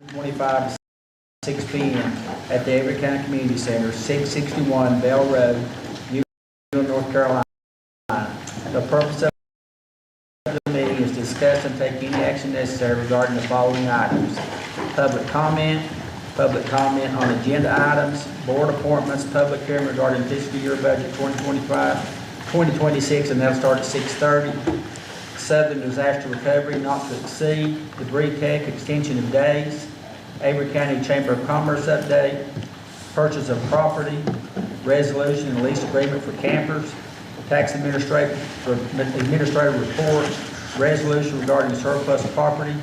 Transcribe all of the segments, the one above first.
25 to 6 p.m. at the Avery County Community Center, 661 Bell Road, Newville, North Carolina. The purpose of the meeting is to discuss and take any action necessary regarding the following items: public comment on agenda items, board appointments, public hearing regarding fiscal year budget 2025-2026, and that'll start at 6:30. Southern disaster recovery not to exceed, debris tech extension of days, Avery County Chamber of Commerce update, purchase of property, resolution and lease agreement for campers, tax administrative reports, resolution regarding surplus property,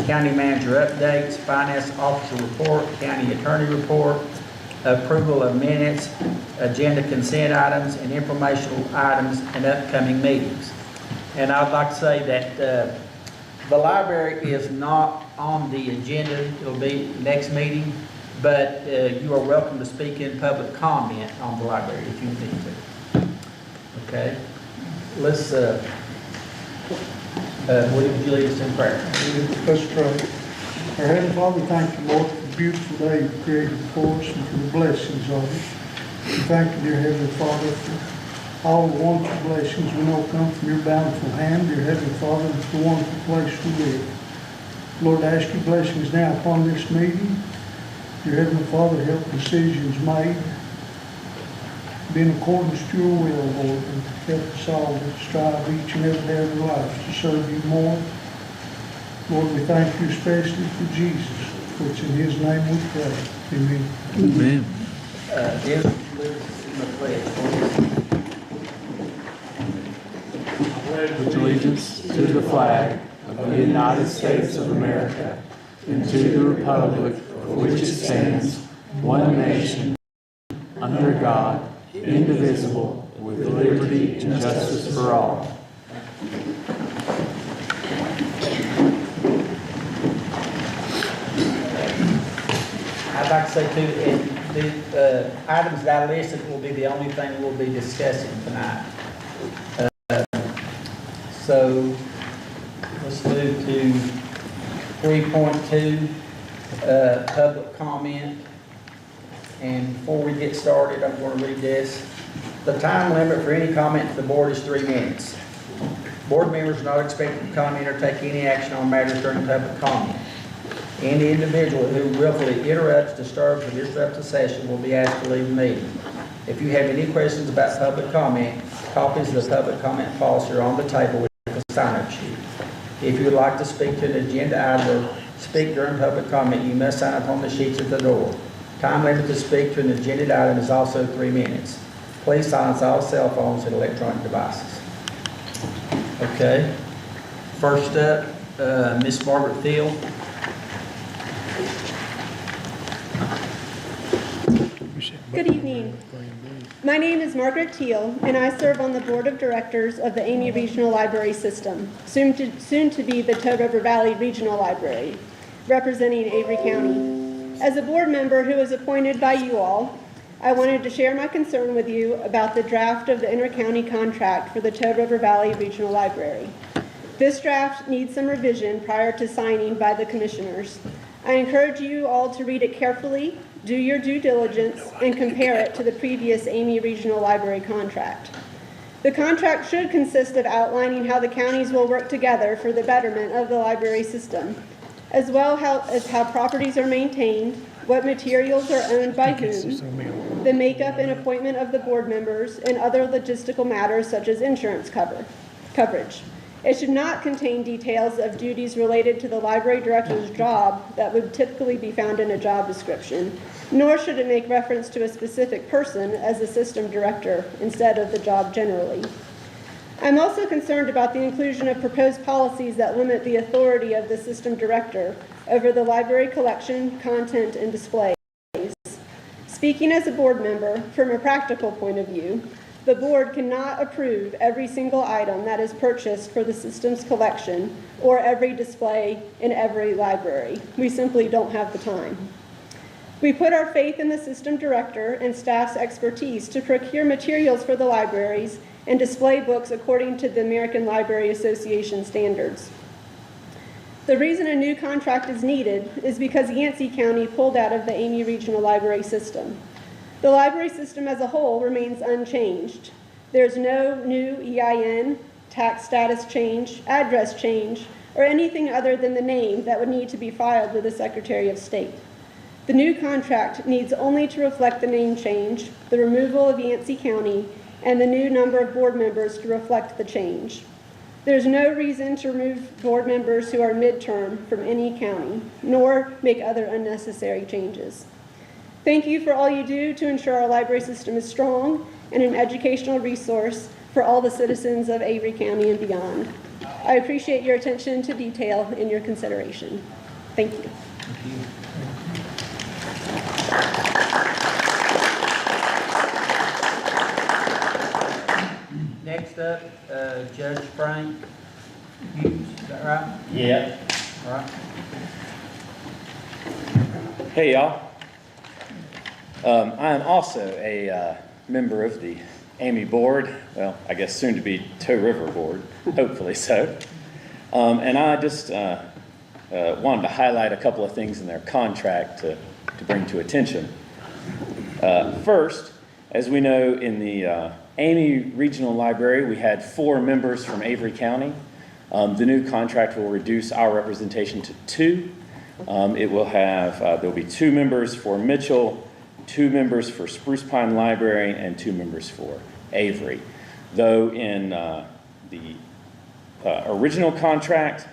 county manager updates, finance officer report, county attorney report, approval of minutes, agenda consent items, and informational items and upcoming meetings. And I'd like to say that the library is not on the agenda. It'll be next meeting, but you are welcome to speak in public comment on the library if you need to. Okay, let's, would you lead us in prayer? Let's pray. Our Heavenly Father, thank you, Lord, for the beautiful day you created for us and for the blessings of it. We thank you, dear Heavenly Father, for all the wonderful blessings we know come from your bountiful hand, dear Heavenly Father, for the wonderful place we live. Lord, I ask your blessings now upon this meeting. Dear Heavenly Father, help decisions made be in accordance to your will, Lord, and help us all to strive each and every day of our lives to serve you more. Lord, we thank you especially for Jesus, for it's in his name we pray. Amen. Amen. Dear, lead us in the pledge, please. With allegiance to the flag of the United States of America and to the republic for which it stands, one nation, under God, indivisible, with liberty and justice for all. I'd like to say too, the items that I listed will be the only thing we'll be discussing tonight. So let's move to 3.2, public comment. And before we get started, I'm going to read this. The time limit for any comment to the board is 3 minutes. Board members are not expected to comment or take any action on matters during public comment. Any individual who willfully interrupts, disturbs, or disrupts the session will be asked to leave the meeting. If you have any questions about public comment, copies of the public comment policy are on the table with the sign-up sheet. If you would like to speak to an agenda item or speak during public comment, you must sign up on the sheets at the door. Time limit to speak to an agenda item is also 3 minutes. Please silence all cell phones and electronic devices. Okay. First up, Miss Margaret Thiel. Good evening. My name is Margaret Teal, and I serve on the Board of Directors of the Amy Regional Library System, soon to be the Toad River Valley Regional Library, representing Avery County. As a board member who was appointed by you all, I wanted to share my concern with you about the draft of the inter-county contract for the Toad River Valley Regional Library. This draft needs some revision prior to signing by the commissioners. I encourage you all to read it carefully, do your due diligence, and compare it to the previous Amy Regional Library contract. The contract should consist of outlining how the counties will work together for the betterment of the library system, as well as how properties are maintained, what materials are owned by whom, the makeup and appointment of the board members, and other logistical matters such as insurance coverage. It should not contain details of duties related to the library director's job that would typically be found in a job description, nor should it make reference to a specific person as the system director instead of the job generally. I'm also concerned about the inclusion of proposed policies that limit the authority of the system director over the library collection, content, and displays. Speaking as a board member, from a practical point of view, the board cannot approve every single item that is purchased for the system's collection or every display in every library. We simply don't have the time. We put our faith in the system director and staff's expertise to procure materials for the libraries and display books according to the American Library Association standards. The reason a new contract is needed is because Yancey County pulled out of the Amy Regional Library System. The library system as a whole remains unchanged. There's no new EIN, tax status change, address change, or anything other than the name that would need to be filed with the Secretary of State. The new contract needs only to reflect the name change, the removal of Yancey County, and the new number of board members to reflect the change. There's no reason to remove board members who are midterm from any county, nor make other unnecessary changes. Thank you for all you do to ensure our library system is strong and an educational resource for all the citizens of Avery County and beyond. I appreciate your attention to detail and your consideration. Thank you. Thank you. Next up, Judge Frank Hughes, is that right? Yeah. All right. Hey, y'all. I am also a member of the Amy Board, well, I guess soon to be Toe River Board, hopefully so. And I just wanted to highlight a couple of things in their contract to bring to attention. First, as we know, in the Amy Regional Library, we had 4 members from Avery County. The new contract will reduce our representation to 2. It will have, there'll be 2 members for Mitchell, 2 members for Spruce Pine Library, and 2 members for Avery. Though in the original contract,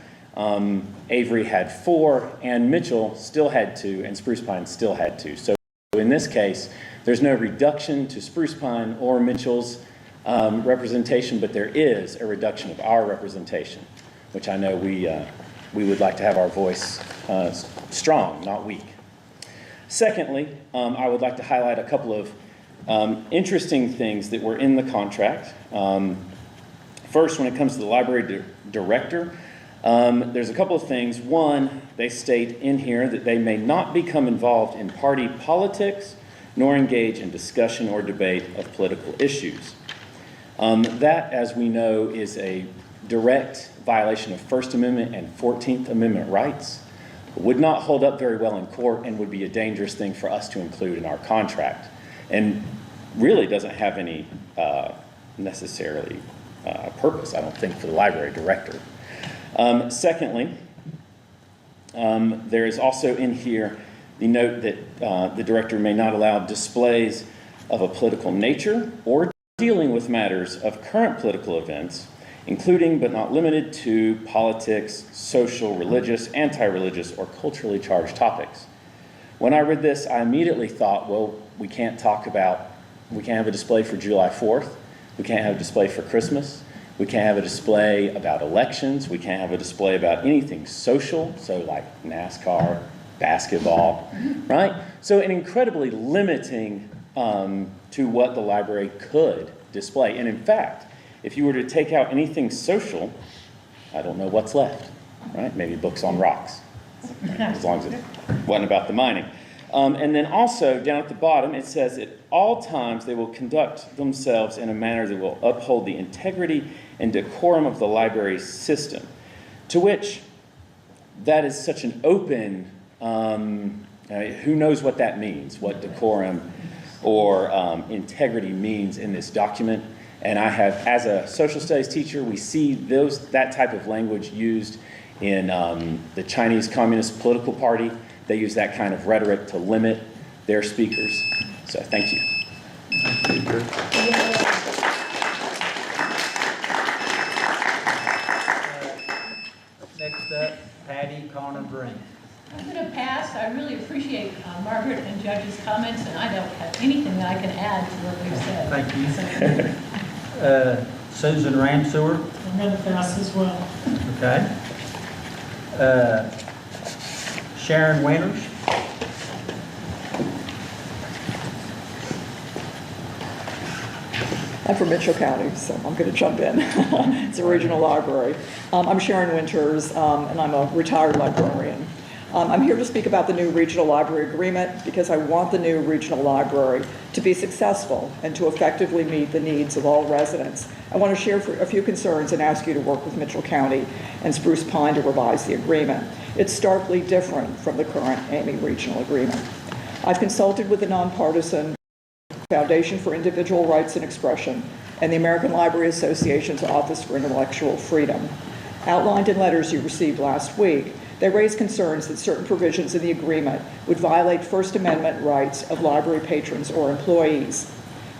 Avery had 4, and Mitchell still had 2, and Spruce Pine still had 2. So in this case, there's no reduction to Spruce Pine or Mitchell's representation, but there is a reduction of our representation, which I know we would like to have our voice strong, not weak. Secondly, I would like to highlight a couple of interesting things that were in the contract. First, when it comes to the library director, there's a couple of things. One, they state in here that they may not become involved in party politics nor engage in discussion or debate of political issues. That, as we know, is a direct violation of First Amendment and 14th Amendment rights. Would not hold up very well in court and would be a dangerous thing for us to include in our contract, and really doesn't have any necessarily purpose, I don't think, for the library director. Secondly, there is also in here the note that the director may not allow displays of a political nature or dealing with matters of current political events, including but not limited to politics, social, religious, anti-religious, or culturally charged topics. When I read this, I immediately thought, well, we can't have a display for July 4th, we can't have a display for Christmas, we can't have a display about elections, we can't have a display about anything social, so like NASCAR, basketball, right? So an incredibly limiting to what the library could display. And in fact, if you were to take out anything social, I don't know what's left, right? Maybe books on rocks, as long as it wasn't about the mining. And then also, down at the bottom, it says, at all times they will conduct themselves in a manner that will uphold the integrity and decorum of the library system, to which that is such an open, who knows what that means, what decorum or integrity means in this document. And I have, as a social studies teacher, we see that type of language used in the Chinese Communist Political Party. They use that kind of rhetoric to limit their speakers. So thank you. Next up, Patty Connor Green. I'm going to pass. I really appreciate Margaret and Judge's comments, and I don't have anything that I can add to what they've said. Thank you. Susan Ramsewer. I'm going to pass as well. Okay. Sharon Winters. I'm from Mitchell County, so I'm going to jump in. It's a regional library. I'm Sharon Winters, and I'm a retired librarian. I'm here to speak about the new regional library agreement because I want the new regional library to be successful and to effectively meet the needs of all residents. I want to share a few concerns and ask you to work with Mitchell County and Spruce Pine to revise the agreement. It's starkly different from the current Amy regional agreement. I've consulted with the nonpartisan Foundation for Individual Rights and Expression and the American Library Association's Office for Intellectual Freedom. Outlined in letters you received last week, they raised concerns that certain provisions in the agreement would violate First Amendment rights of library patrons or employees.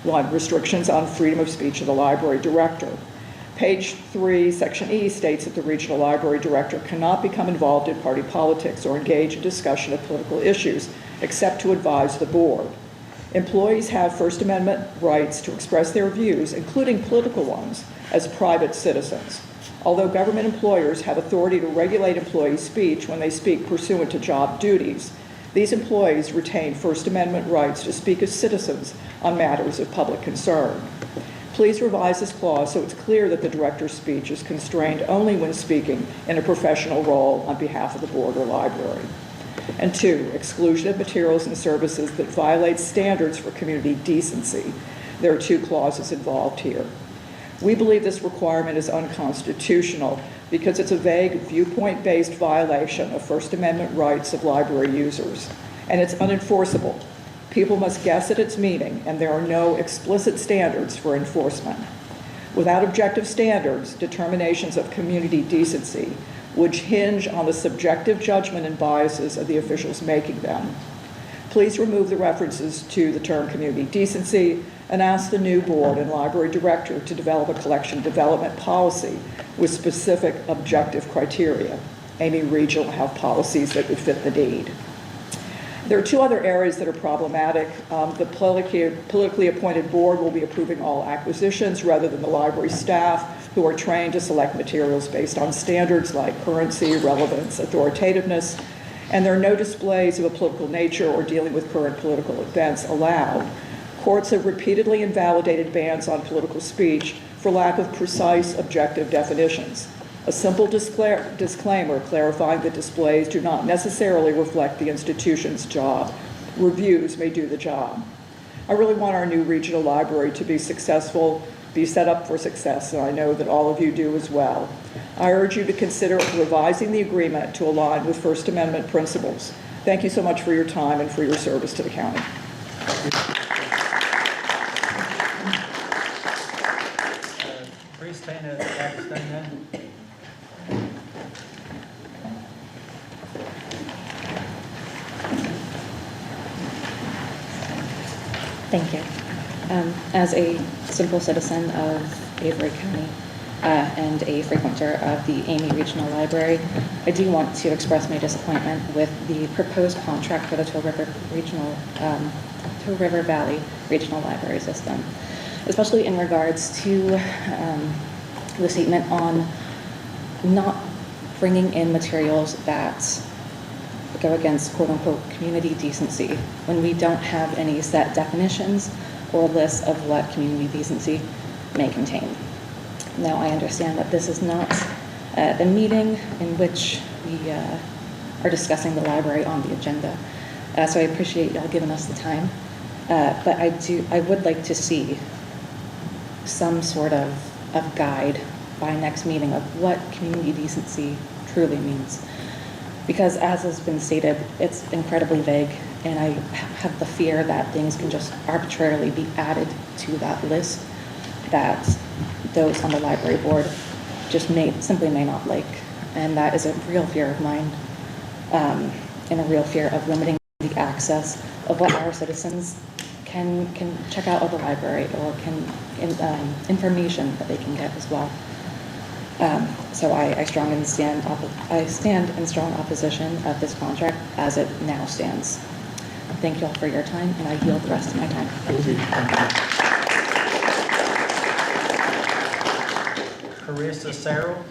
1, restrictions on freedom of speech of the library director. Page 3, Section E states that the regional library director cannot become involved in party politics or engage in discussion of political issues except to advise the board. Employees have First Amendment rights to express their views, including political ones, as private citizens. Although government employers have authority to regulate employee speech when they speak pursuant to job duties, these employees retain First Amendment rights to speak as citizens on matters of public concern. Please revise this clause so it's clear that the director's speech is constrained only when speaking in a professional role on behalf of the board or library. And 2, exclusion of materials and services that violate standards for community decency. There are 2 clauses involved here. We believe this requirement is unconstitutional because it's a vague viewpoint-based violation of First Amendment rights of library users, and it's unenforceable. People must guess at its meaning, and there are no explicit standards for enforcement. Without objective standards, determinations of community decency would hinge on the subjective judgment and biases of the officials making them. Please remove the references to the term community decency and ask the new board and library director to develop a collection development policy with specific objective criteria. Amy Regional will have policies that would fit the need. There are 2 other areas that are problematic. The politically appointed board will be approving all acquisitions rather than the library staff who are trained to select materials based on standards like currency, relevance, authoritativeness, and there are no displays of a political nature or dealing with current political events allowed. Courts have repeatedly invalidated bans on political speech for lack of precise, objective definitions. A simple disclaimer clarifying that displays do not necessarily reflect the institution's job. Reviews may do the job. I really want our new regional library to be successful, be set up for success, and I know that all of you do as well. I urge you to consider revising the agreement to align with First Amendment principles. Thank you so much for your time and for your service to the county. Christina Agostino. Thank you. As a simple citizen of Avery County and a frequenter of the Amy Regional Library, I do want to express my disappointment with the proposed contract for the Toe River Valley Regional Library System, especially in regards to the statement on not bringing in materials that go against quote-unquote community decency when we don't have any set definitions or lists of what community decency may contain. Now, I understand that this is not the meeting in which we are discussing the library on the agenda, so I appreciate y'all giving us the time, but I would like to see some sort of guide by next meeting of what community decency truly means. Because as has been stated, it's incredibly vague, and I have the fear that things can just arbitrarily be added to that list that those on the library board just simply may not like. And that is a real fear of mine, and a real fear of limiting the access of what our citizens can check out of the library or information that they can get as well. So I stand in strong opposition of this contract as it now stands. Thank you all for your time, and I yield the rest of my time. Carissa Sarrell.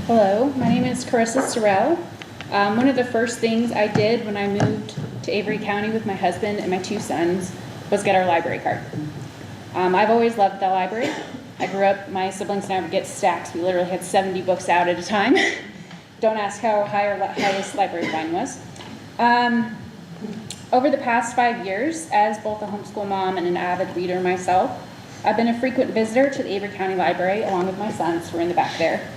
Hello, my name is Carissa Sorrell. One of the first things I did when I moved to Avery County with my husband and my 2 sons was get our library card. I've always loved the library. I grew up, my siblings and I would get stacks. We literally had 70 books out at a time. Don't ask how high our highest library fine was. Over the past 5 years, as both a homeschool mom and an avid reader myself, I've been a frequent visitor to the Avery County Library along with my sons who are in the back there.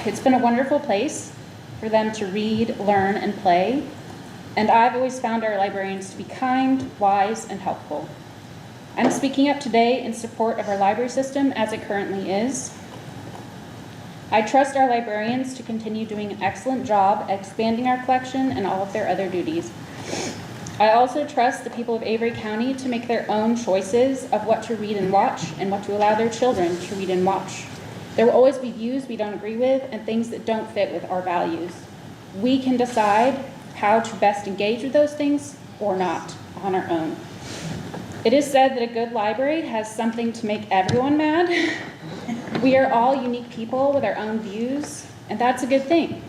It's been a wonderful place for them to read, learn, and play, and I've always found our librarians to be kind, wise, and helpful. I'm speaking up today in support of our library system as it currently is. I trust our librarians to continue doing an excellent job expanding our collection and all of their other duties. I also trust the people of Avery County to make their own choices of what to read and watch and what to allow their children to read and watch. There will always be views we don't agree with and things that don't fit with our values. We can decide how to best engage with those things or not on our own. It is said that a good library has something to make everyone mad. We are all unique people with our own views, and that's a good thing.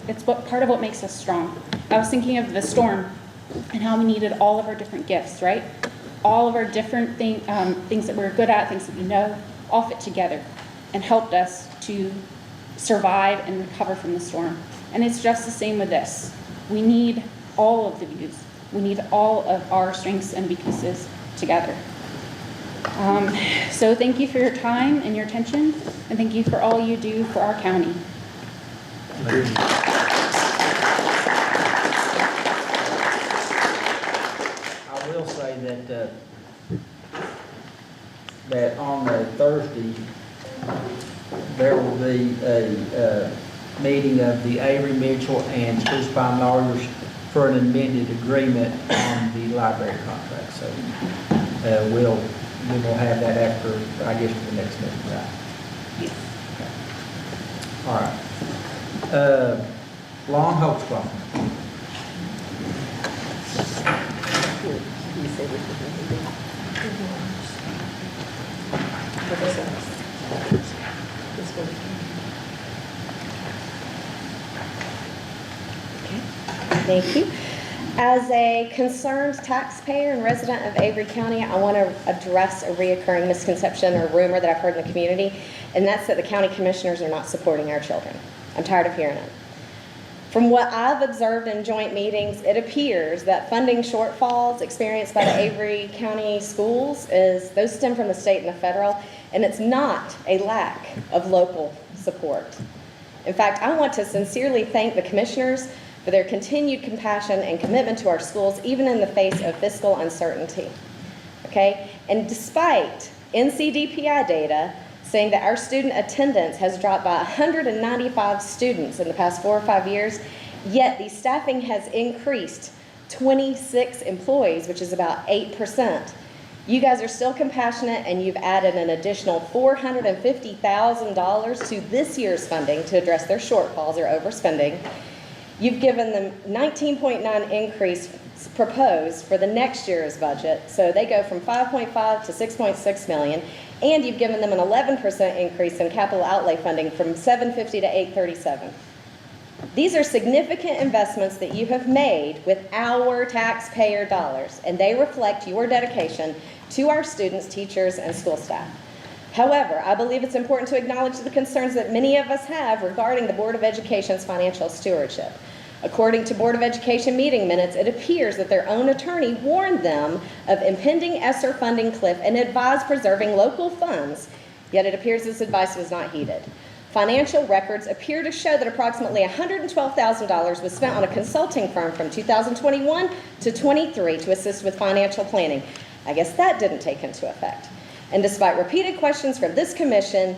It's part of what makes us strong. I was thinking of the storm and how we needed all of our different gifts, right? All of our different things that we're good at, things that we know, all fit together and helped us to survive and recover from the storm. And it's just the same with this. We need all of the views. We need all of our strengths and weaknesses together. So thank you for your time and your attention, and thank you for all you do for our county. I will say that that on a Thursday, there will be a meeting of the Avery, Mitchell, and Spruce Pine lawyers for an amended agreement on the library contract. So we will have that after, I guess, for the next meeting, right? Yes. Okay. All right. Long Holtzclaw. Thank you. As a concerned taxpayer and resident of Avery County, I want to address a reoccurring misconception or rumor that I've heard in the community, and that's that the county commissioners are not supporting our children. I'm tired of hearing it. From what I've observed in joint meetings, it appears that funding shortfalls experienced by the Avery County schools those stem from the state and the federal, and it's not a lack of local support. In fact, I want to sincerely thank the commissioners for their continued compassion and commitment to our schools, even in the face of fiscal uncertainty. Okay? And despite NCDPI data saying that our student attendance has dropped by 195 students in the past 4 or 5 years, yet the staffing has increased 26 employees, which is about 8%. You guys are still compassionate, and you've added an additional $450,000 to this year's funding to address their shortfalls or overspending. You've given them 19.9 increase proposed for the next year's budget, so they go from 5.5 to 6.6 million, and you've given them an 11% increase in capital outlay funding from 750 to 837. These are significant investments that you have made with our taxpayer dollars, and they reflect your dedication to our students, teachers, and school staff. However, I believe it's important to acknowledge the concerns that many of us have regarding the Board of Education's financial stewardship. According to Board of Education meeting minutes, it appears that their own attorney warned them of impending ESSER funding cliff and advised preserving local funds, yet it appears this advice was not heeded. Financial records appear to show that approximately $112,000 was spent on a consulting firm from 2021 to 23 to assist with financial planning. I guess that didn't take into effect. And despite repeated questions from this commission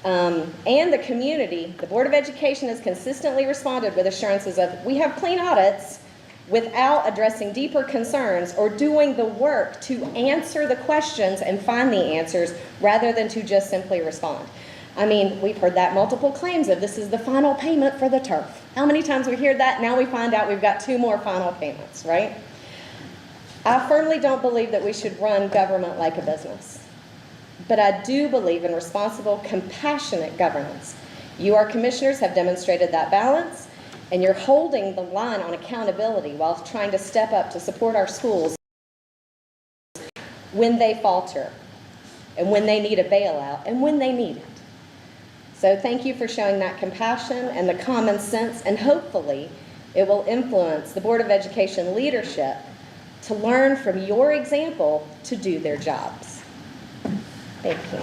and the community, the Board of Education has consistently responded with assurances of, we have clean audits, without addressing deeper concerns or doing the work to answer the questions and find the answers rather than to just simply respond. I mean, we've heard that multiple claims of this is the final payment for the turf. How many times we hear that? Now we find out we've got 2 more final payments, right? I firmly don't believe that we should run government like a business. But I do believe in responsible, compassionate governance. You, our commissioners, have demonstrated that balance, and you're holding the line on accountability while trying to step up to support our schools when they falter, and when they need a bailout, and when they need it. So thank you for showing that compassion and the common sense, and hopefully it will influence the Board of Education leadership to learn from your example to do their jobs. Thank you.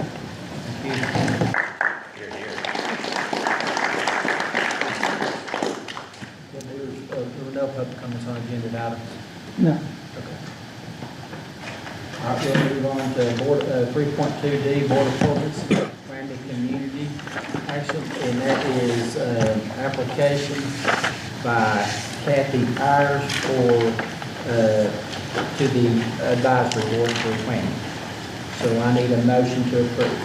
There were no public comments on agenda items. No. Okay. All right, we'll move on to board, 3.2D, Board Appointments, Randall Community Action, and that is, application by Kathy Ayers to the advisory board for planning. So I need a motion to approve.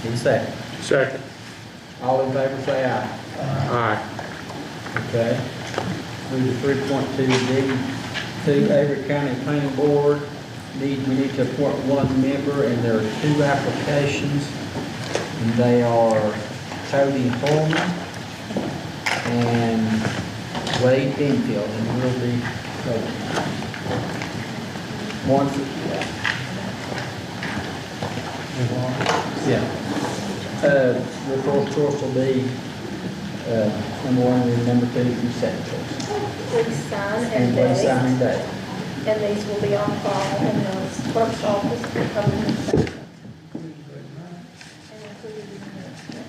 Need a second. Second. All in favor, say aye. Aye. Okay. Move to 3.2D, to Avery County Planning Board. We need to appoint one member, and there are two applications. And they are Cody Holman and Wade Benfield, and will be one for, yeah. The first choice will be, number one and number two, and second choice. Please sign And and please date, sign and date. and these will be on file in the clerk's office for coming inspection. And included in the minutes. And,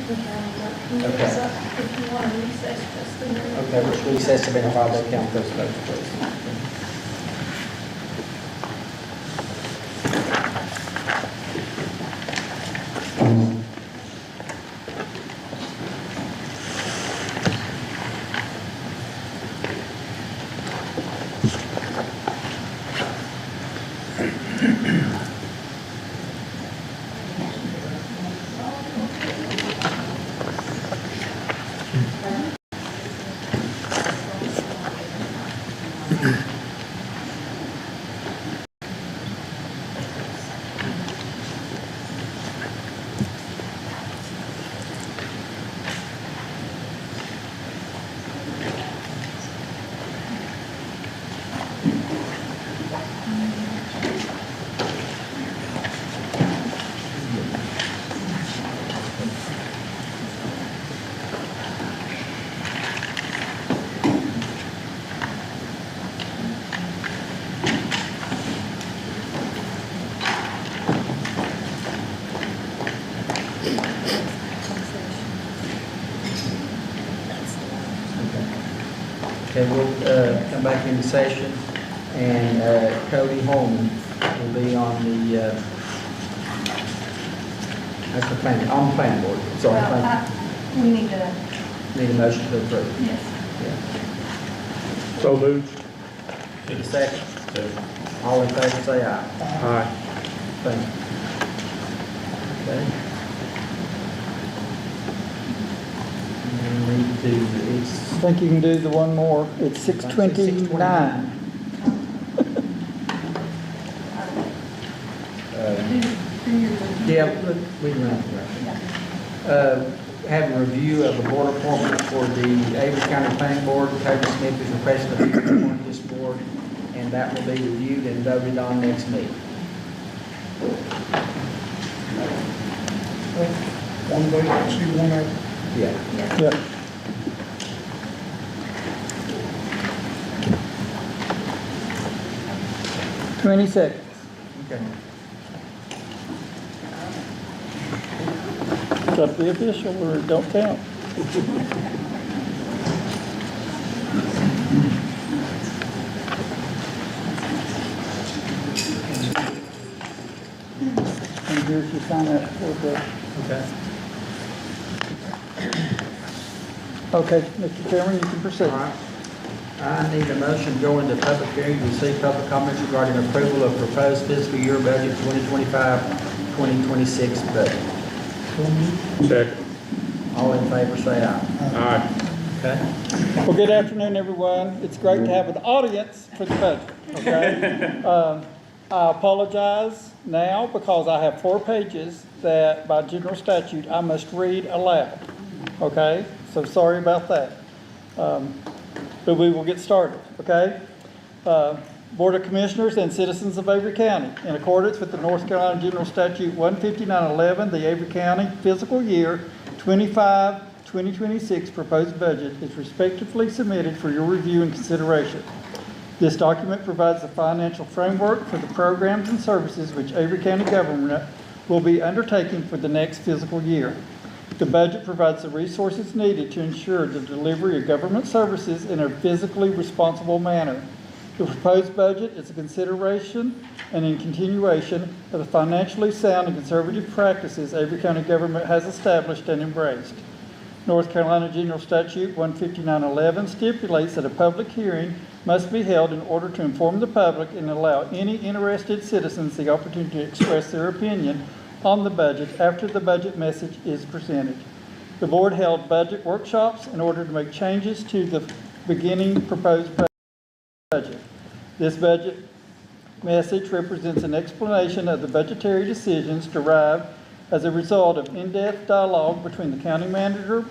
Okay. So if you want to recess just a minute. okay, let's recess to verify the count those votes, please. Okay, we'll come back into session, and Cody Holman will be on the, that's the planning, on the planning board. Sorry, We need to, need a motion to approve. yes. Yeah. So moved. Need a second? All in favor, say aye. Aye. Thank you. Okay. And we need to, it's, I think you can do the one more. It's 6:29. yeah, we can run it. Have a review of the board appointment for the Avery County Planning Board. Cody Smith is requesting to be appointed to this board, and that will be reviewed and voted on next meeting. One vacancy, one out. Yeah. Yep. Twenty seconds. Okay. It's up to the official or it don't count. And here's your sign up for the, Okay. okay, Mr. Chairman, you can proceed. All right. I need a motion to go into public hearing to receive public comments regarding approval of proposed fiscal year budget 2025-2026 budget. Second. All in favor, say aye. Aye. Okay. Well, good afternoon, everyone. It's great to have an audience for the budget, okay? I apologize now because I have 4 pages that by general statute I must read aloud, okay? So sorry about that. But we will get started, okay? Board of Commissioners and citizens of Avery County, in accordance with the North Carolina General Statute 15911, the Avery County fiscal year 2026 proposed budget is respectively submitted for your review and consideration. This document provides the financial framework for the programs and services which Avery County government will be undertaking for the next fiscal year. The budget provides the resources needed to ensure the delivery of government services in a fiscally responsible manner. The proposed budget is a consideration and in continuation of the financially sound and conservative practices Avery County government has established and embraced. North Carolina General Statute 15911 stipulates that a public hearing must be held in order to inform the public and allow any interested citizens the opportunity to express their opinion on the budget after the budget message is presented. The board held budget workshops in order to make changes to the beginning proposed budget. This budget message represents an explanation of the budgetary decisions derived as a result of in-depth dialogue between the county manager,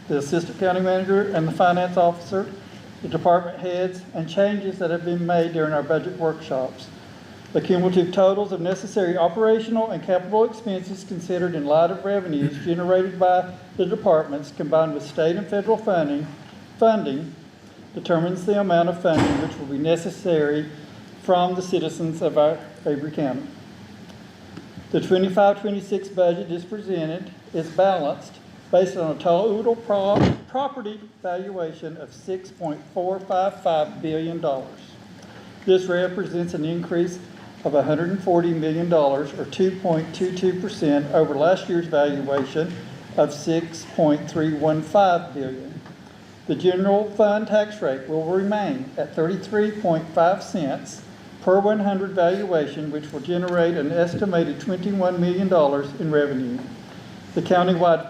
the assistant county manager, and the finance officer, the department heads, and changes that have been made during our budget workshops. The cumulative totals of necessary operational and capital expenses considered in light of revenues generated by the departments combined with state and federal funding determines the amount of funding which will be necessary from the citizens of our Avery County. The 25-26 budget is balanced based on a total property valuation of $6.455 billion. This represents an increase of $140 million or 2.22% over last year's valuation of $6.315 billion. The general fund tax rate will remain at 33.5 cents per 100 valuation, which will generate an estimated $21 million in revenue. The countywide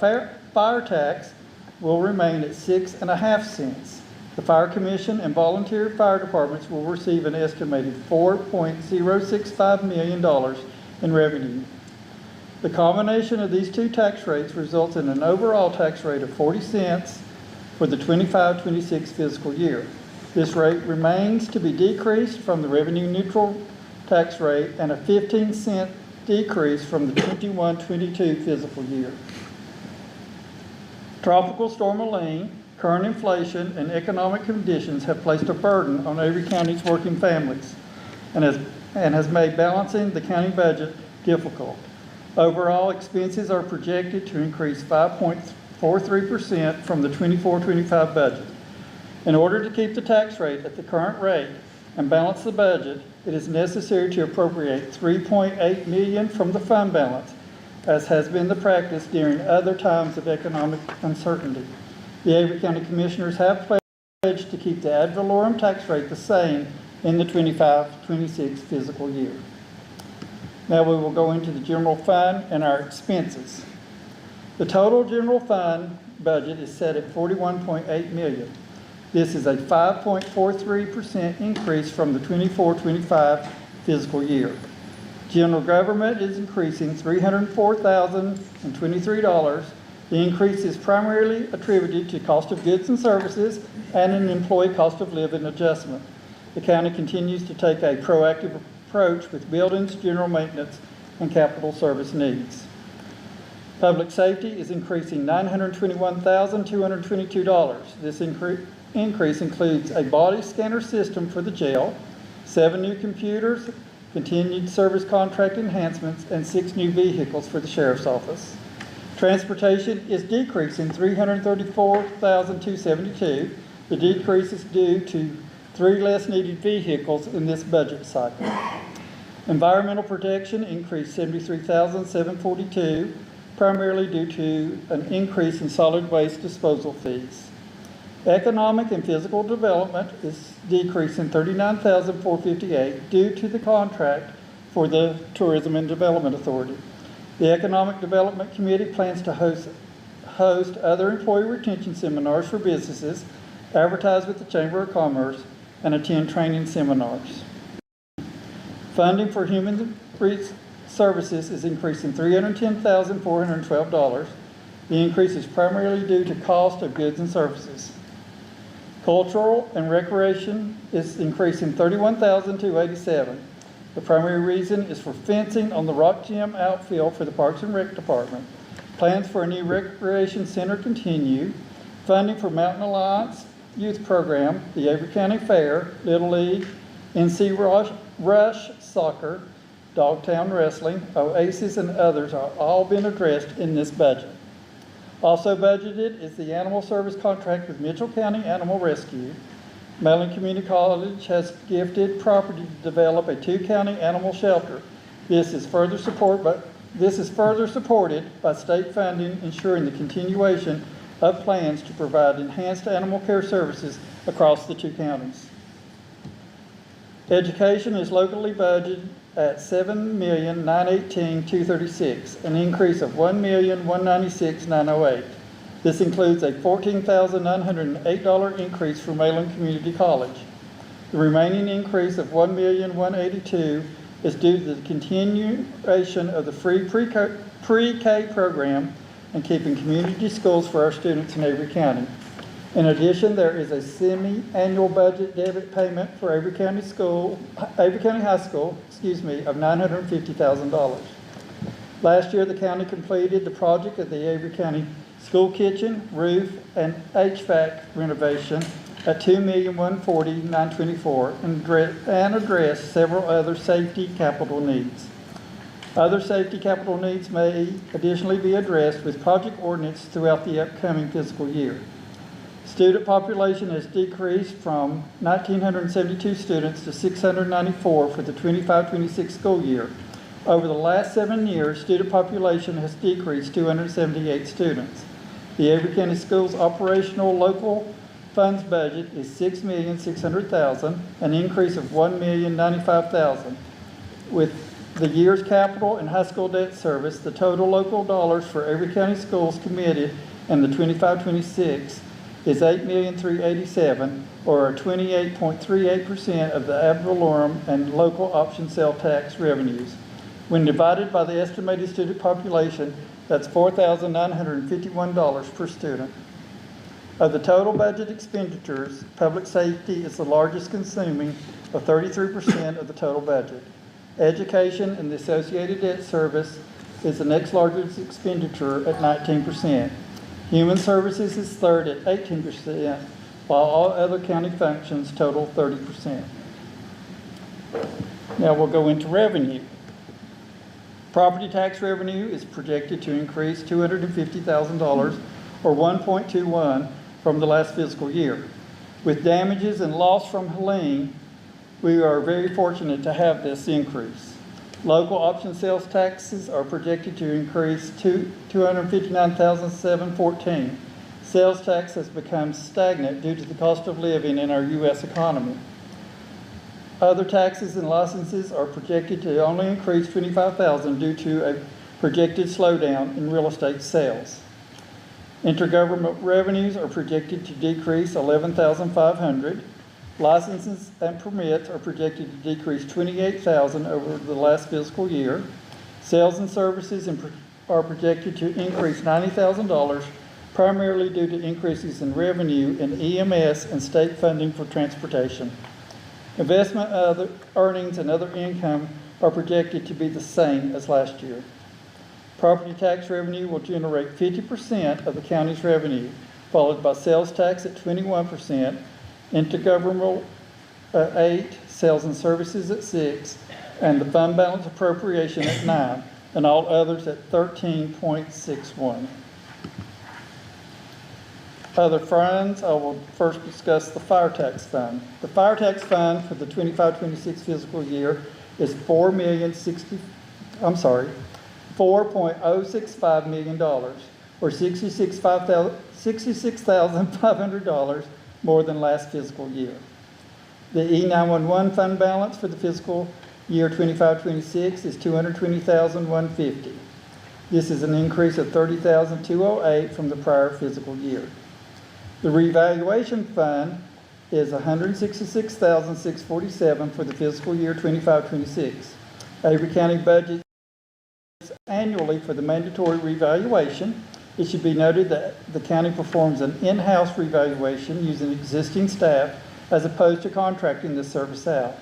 fire tax will remain at 6.5 cents. The Fire Commission and volunteer fire departments will receive an estimated $4.065 million in revenue. The combination of these two tax rates results in an overall tax rate of 40 cents for the 25-26 fiscal year. This rate remains to be decreased from the revenue neutral tax rate and a 15-cent decrease from the 21-22 fiscal year. Tropical Storm Helene, current inflation, and economic conditions have placed a burden on Avery County's working families and has made balancing the county budget difficult. Overall, expenses are projected to increase 5.43% from the 24-25 budget. In order to keep the tax rate at the current rate and balance the budget, it is necessary to appropriate $3.8 million from the fund balance, as has been the practice during other times of economic uncertainty. The Avery County Commissioners have pledged to keep the ad valorem tax rate the same in the 25-26 fiscal year. Now we will go into the general fund and our expenses. The total general fund budget is set at $41.8 million. This is a 5.43% increase from the 24-25 fiscal year. General government is increasing $304,023. The increase is primarily attributed to cost of goods and services and an employee cost of living adjustment. The county continues to take a proactive approach with buildings, general maintenance, and capital service needs. Public safety is increasing $921,222. This increase includes a body scanner system for the jail, 7 new computers, continued service contract enhancements, and 6 new vehicles for the sheriff's office. Transportation is decreasing $334,272. The decrease is due to 3 less needed vehicles in this budget cycle. Environmental protection increased $73,742, primarily due to an increase in solid waste disposal fees. Economic and physical development is decreasing $39,458 due to the contract for the Tourism and Development Authority. The Economic Development Committee plans to host other employee retention seminars for businesses, advertise with the Chamber of Commerce, and attend training seminars. Funding for human services is increasing $310,412. The increase is primarily due to cost of goods and services. Cultural and recreation is increasing $31,287. The primary reason is for fencing on the Rock Gym outfield for the Parks and Rec Department. Plans for a new recreation center continue. Funding for Mountain Alliance Youth Program, the Avery County Fair, Little League, NC Rush Soccer, Dogtown Wrestling, Oasis, and others are all been addressed in this budget. Also budgeted is the animal service contract with Mitchell County Animal Rescue. Mellon Community College has gifted property to develop a 2-county animal shelter. This is further supported by state funding, ensuring the continuation of plans to provide enhanced animal care services across the 2 counties. Education is locally budgeted at $7,918,236, an increase of $1,196,908. This includes a $14,908 increase for Malin Community College. The remaining increase of $1,182,000 is due to the continuation of the free pre-K program and keeping community schools for our students in Avery County. In addition, there is a semi-annual budget debit payment for Avery County High School, of $950,000. Last year, the county completed the project of the Avery County School kitchen, roof, and HVAC renovation at $2,140,924 and addressed several other safety capital needs. Other safety capital needs may additionally be addressed with project ordinance throughout the upcoming fiscal year. Student population has decreased from 1,972 students to 694 for the 25-26 school year. Over the last 7 years, student population has decreased 278 students. The Avery County Schools operational local funds budget is $6,600,000, an increase of $1,095,000. With the year's capital and high school debt service, the total local dollars for Avery County Schools committed in the 25-26 is $8,387,000, or 28.38% of the ad valorem and local option sale tax revenues. When divided by the estimated student population, that's $4,951 per student. Of the total budget expenditures, public safety is the largest, consuming of 33% of the total budget. Education and the associated debt service is the next largest expenditure at 19%. Human services is third at 18%, while all other county functions total 30%. Now we'll go into revenue. Property tax revenue is projected to increase $250,000, or 1.21 from the last fiscal year. With damages and loss from Helene, we are very fortunate to have this increase. Local option sales taxes are projected to increase to $259,714. Sales tax has become stagnant due to the cost of living in our U.S. economy. Other taxes and licenses are projected to only increase $25,000 due to a projected slowdown in real estate sales. Intergovernment revenues are projected to decrease $11,500. Licenses and permits are projected to decrease $28,000 over the last fiscal year. Sales and services are projected to increase $90,000, primarily due to increases in revenue in EMS and state funding for transportation. Investment other earnings and other income are projected to be the same as last year. Property tax revenue will generate 50% of the county's revenue, followed by sales tax at 21%, intergovernmental 8%, sales and services at 6%, and the fund balance appropriation at 9%, and all others at 13.61%. Other funds, I will first discuss the fire tax fund. The fire tax fund for the 25-26 fiscal year is $4.065 million, or $66,500 more than last fiscal year. The E911 fund balance for the fiscal year 25-26 is $220,150. This is an increase of $30,208 from the prior fiscal year. The revaluation fund is $166,647 for the fiscal year 25-26. Avery County budgets annually for the mandatory revaluation. It should be noted that the county performs an in-house revaluation using existing staff as opposed to contracting this service out.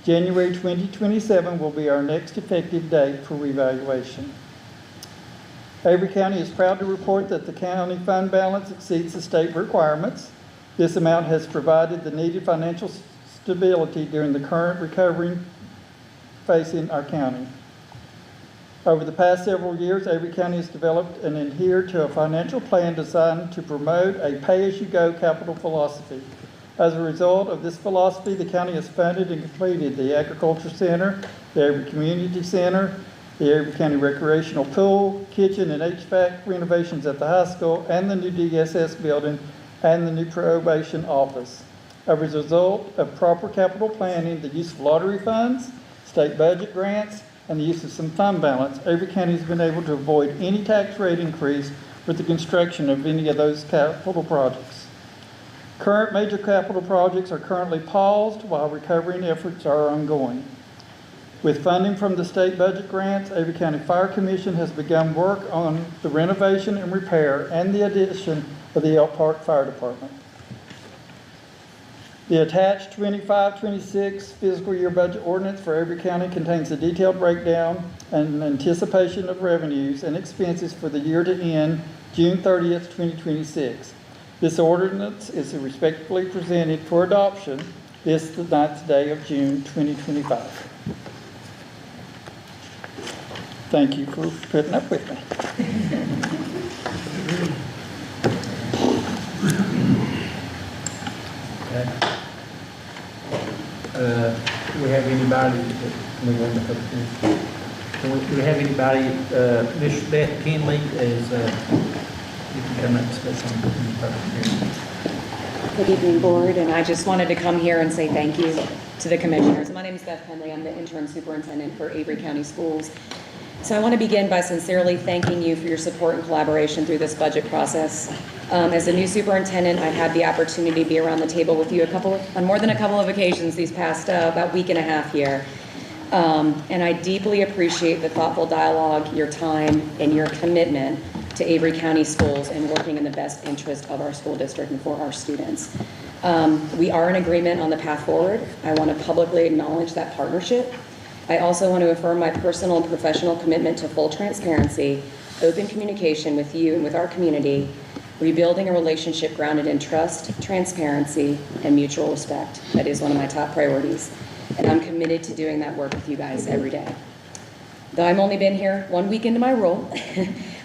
January 2027 will be our next effective date for revaluation. Avery County is proud to report that the county fund balance exceeds the state requirements. This amount has provided the needed financial stability during the current recovery facing our county. Over the past several years, Avery County has developed and adhered to a financial plan designed to promote a pay-as-you-go capital philosophy. As a result of this philosophy, the county has funded and completed the Agriculture Center, the Avery Community Center, the Avery County Recreational Pool, kitchen and HVAC renovations at the high school, and the new DSS building, and the new probation office. As a result of proper capital planning, the use of lottery funds, state budget grants, and the use of some fund balance, Avery County has been able to avoid any tax rate increase with the construction of any of those capital projects. Current major capital projects are currently paused while recovery efforts are ongoing. With funding from the state budget grants, Avery County Fire Commission has begun work on the renovation and repair and the addition of the Elk Park Fire Department. The attached 25-26 fiscal year budget ordinance for Avery County contains a detailed breakdown and anticipation of revenues and expenses for the year to end June 30th, 2026. This ordinance is respectfully presented for adoption this the 9th day of June 2025. Thank you for putting up with me. Okay. Do we have anybody, do we have anybody, Ms. Beth Kinley is, you can come up and say something. Good evening, Board, and I just wanted to come here and say thank you to the Commissioners. My name is Beth Henley. I'm the Interim Superintendent for Avery County Schools. So I want to begin by sincerely thanking you for your support and collaboration through this budget process. As a new superintendent, I had the opportunity to be around the table with you on more than a couple of occasions these past about week and a half here. And I deeply appreciate the thoughtful dialogue, your time, and your commitment to Avery County Schools and working in the best interest of our school district and for our students. We are in agreement on the path forward. I want to publicly acknowledge that partnership. I also want to affirm my personal and professional commitment to full transparency, open communication with you and with our community, rebuilding a relationship grounded in trust, transparency, and mutual respect. That is one of my top priorities, and I'm committed to doing that work with you guys every day. Though I've only been here 1 week into my role,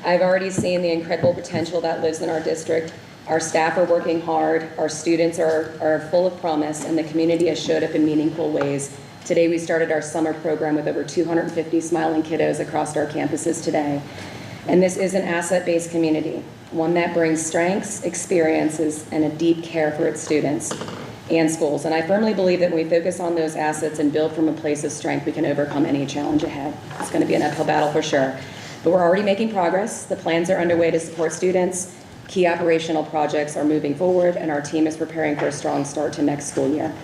I've already seen the incredible potential that lives in our district. Our staff are working hard, our students are full of promise, and the community has showed up in meaningful ways. Today we started our summer program with over 250 smiling kiddos across our campuses today. And this is an asset-based community, one that brings strengths, experiences, and a deep care for its students and schools. And I firmly believe that when we focus on those assets and build from a place of strength, we can overcome any challenge ahead. It's going to be an uphill battle for sure. But we're already making progress. The plans are underway to support students. Key operational projects are moving forward, and our team is preparing for a strong start to next school year.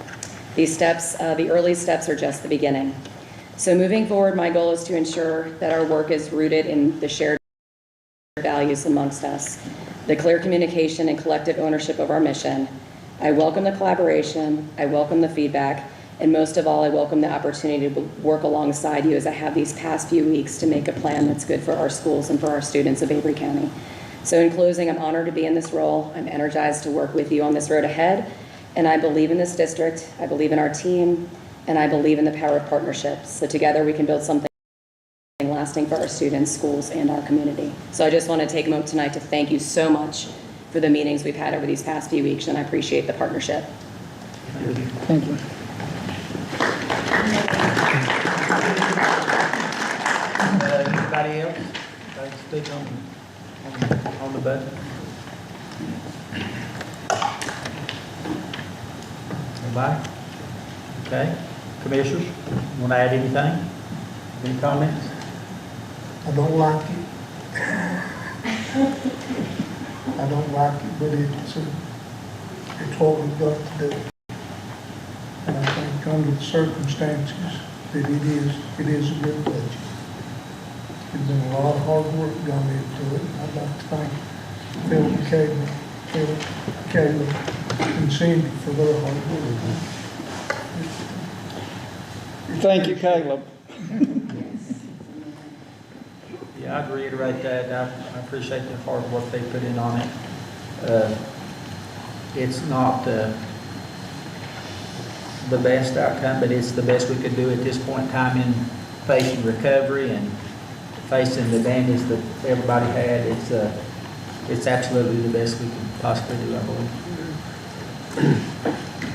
These steps, the early steps, are just the beginning. So moving forward, my goal is to ensure that our work is rooted in the shared values amongst us, the clear communication and collective ownership of our mission. I welcome the collaboration, I welcome the feedback, and most of all, I welcome the opportunity to work alongside you as I have these past few weeks to make a plan that's good for our schools and for our students of Avery County. So in closing, I'm honored to be in this role. I'm energized to work with you on this road ahead. And I believe in this district, I believe in our team, and I believe in the power of partnerships. So together we can build something lasting for our students, schools, and our community. So I just want to take a moment tonight to thank you so much for the meetings we've had over these past few weeks, and I appreciate the partnership. Thank you. Anybody else? Like to speak on the budget? Nobody? Okay. Commissioners, want to add anything? Any comments? I don't like it. I don't like it, but it's what we've got to do. And I think under the circumstances that it is a good budget. There's been a lot of hard work gone into it. I'd like to thank Phil and Caleb and Cindy for their hard work. Thank you, Caleb. Yeah, I'd reiterate that. I appreciate the hard work they put in on it. It's not the best outcome, but it's the best we could do at this point in time in facing recovery and facing the damage that everybody had. It's absolutely the best we can possibly do, I believe.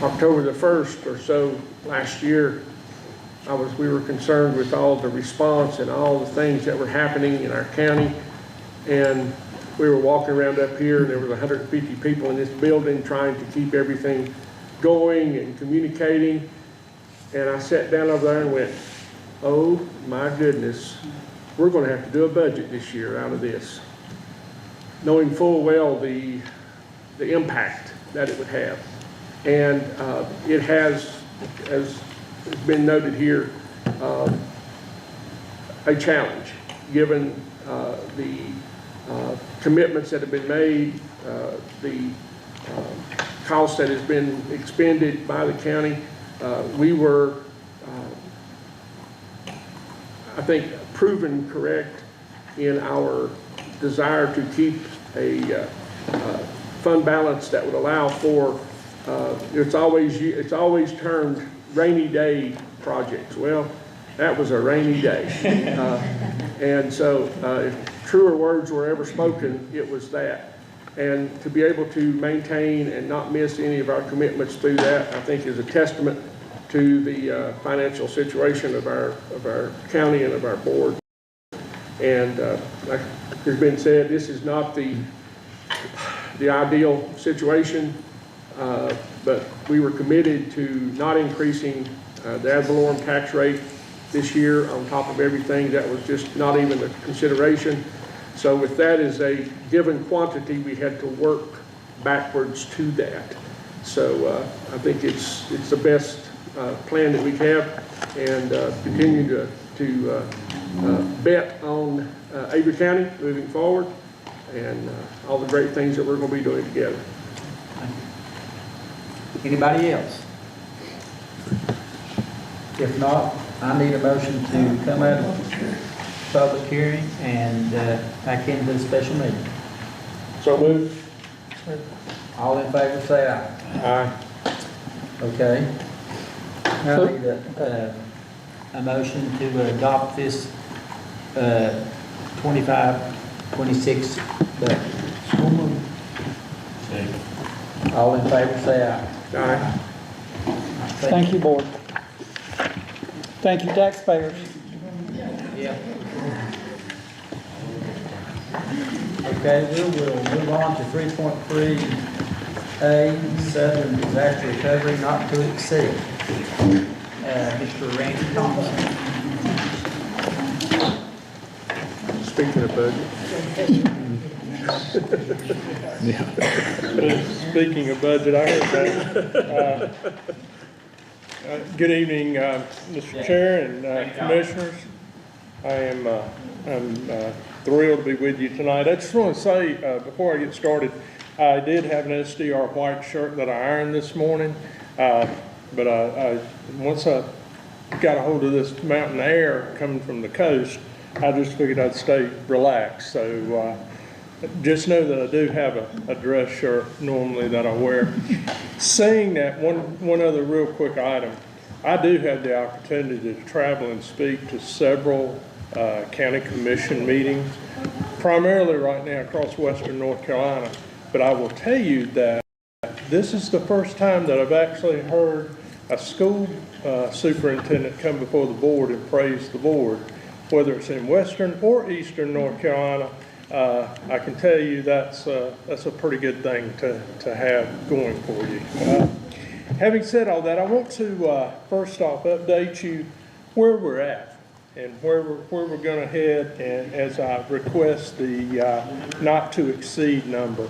October the 1st or so last year, we were concerned with all the response and all the things that were happening in our county. And we were walking around up here and there was 150 people in this building trying to keep everything going and communicating. And I sat down over there and went, oh my goodness, we're going to have to do a budget this year out of this, knowing full well the impact that it would have. And it has, as has been noted here, a challenge given the commitments that have been made, the cost that has been expended by the county. We were, I think, proven correct in our desire to keep a fund balance that would allow for, it's always termed rainy day projects. Well, that was a rainy day. And so if truer words were ever spoken, it was that. And to be able to maintain and not miss any of our commitments through that, I think is a testament to the financial situation of our county and of our board. And like has been said, this is not the ideal situation, but we were committed to not increasing the ad valorem tax rate this year on top of everything. That was just not even a consideration. So with that as a given quantity, we had to work backwards to that. So I think it's the best plan that we have, and continue to bet on Avery County moving forward, and all the great things that we're going to be doing together. Anybody else? If not, I need a motion to come out of public hearing and back into the special meeting. So moved. All in favor say aye. Aye. Okay. Now I need a motion to adopt this 25-26 budget. All in favor say aye. Aye. Thank you, board. Thank you, taxpayers. Yeah. Okay, we will move on to 3.3A, Southern Disaster Recovery Not to Exceed. Mr. Randy Thompson. Speaking of budget. Speaking of budget, I heard that. Good evening, Mr. Chair and Commissioners. I'm thrilled to be with you tonight. I just want to say, before I get started, I did have an SDR white shirt that I ironed this morning, but once I got a hold of this mountain air coming from the coast, I just figured I'd stay relaxed. So just know that I do have a dress shirt normally that I wear. Saying that, one other real quick item. I do have the opportunity to travel and speak to several county commission meetings, primarily right now across western North Carolina. But I will tell you that this is the first time that I've actually heard a school superintendent come before the board and praise the board, whether it's in western or eastern North Carolina. I can tell you that's a pretty good thing to have going for you. Having said all that, I want to first off update you where we're at. where we're going to head, and as I request the not to exceed number.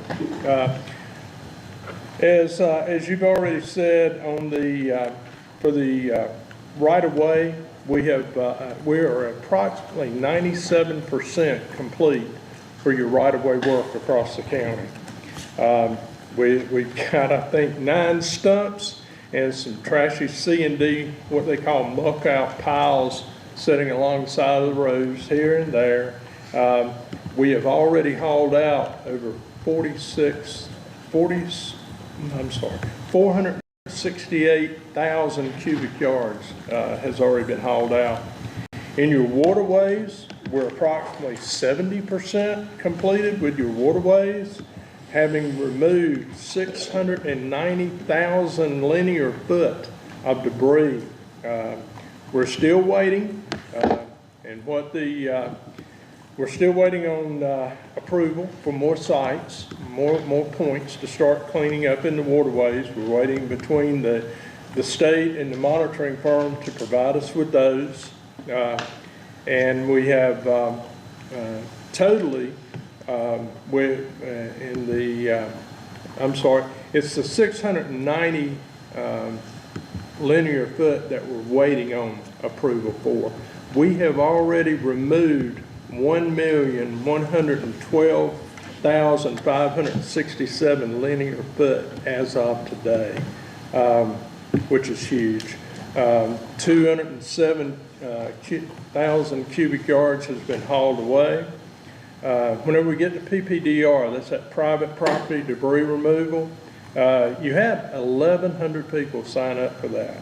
As you've already said, on the for the right of way, we are approximately 97% complete for your right of way work across the county. We've got, I think, 9 stumps and some trashy C&D, what they call muck out piles, sitting along the side of the roads here and there. We have already hauled out over 468,000 cubic yards has already been hauled out. In your waterways, we're approximately 70% completed with your waterways, having removed 690,000 linear foot of debris. We're still waiting, we're still waiting on approval for more sites, more points to start cleaning up in the waterways. We're waiting between the state and the monitoring firm to provide us with those. And we have totally, it's the 690 linear foot that we're waiting on approval for. We have already removed 1,112,567 linear foot as of today, which is huge. 207,000 cubic yards has been hauled away. Whenever we get to PPDR, that's that private property debris removal, you had 1,100 people sign up for that.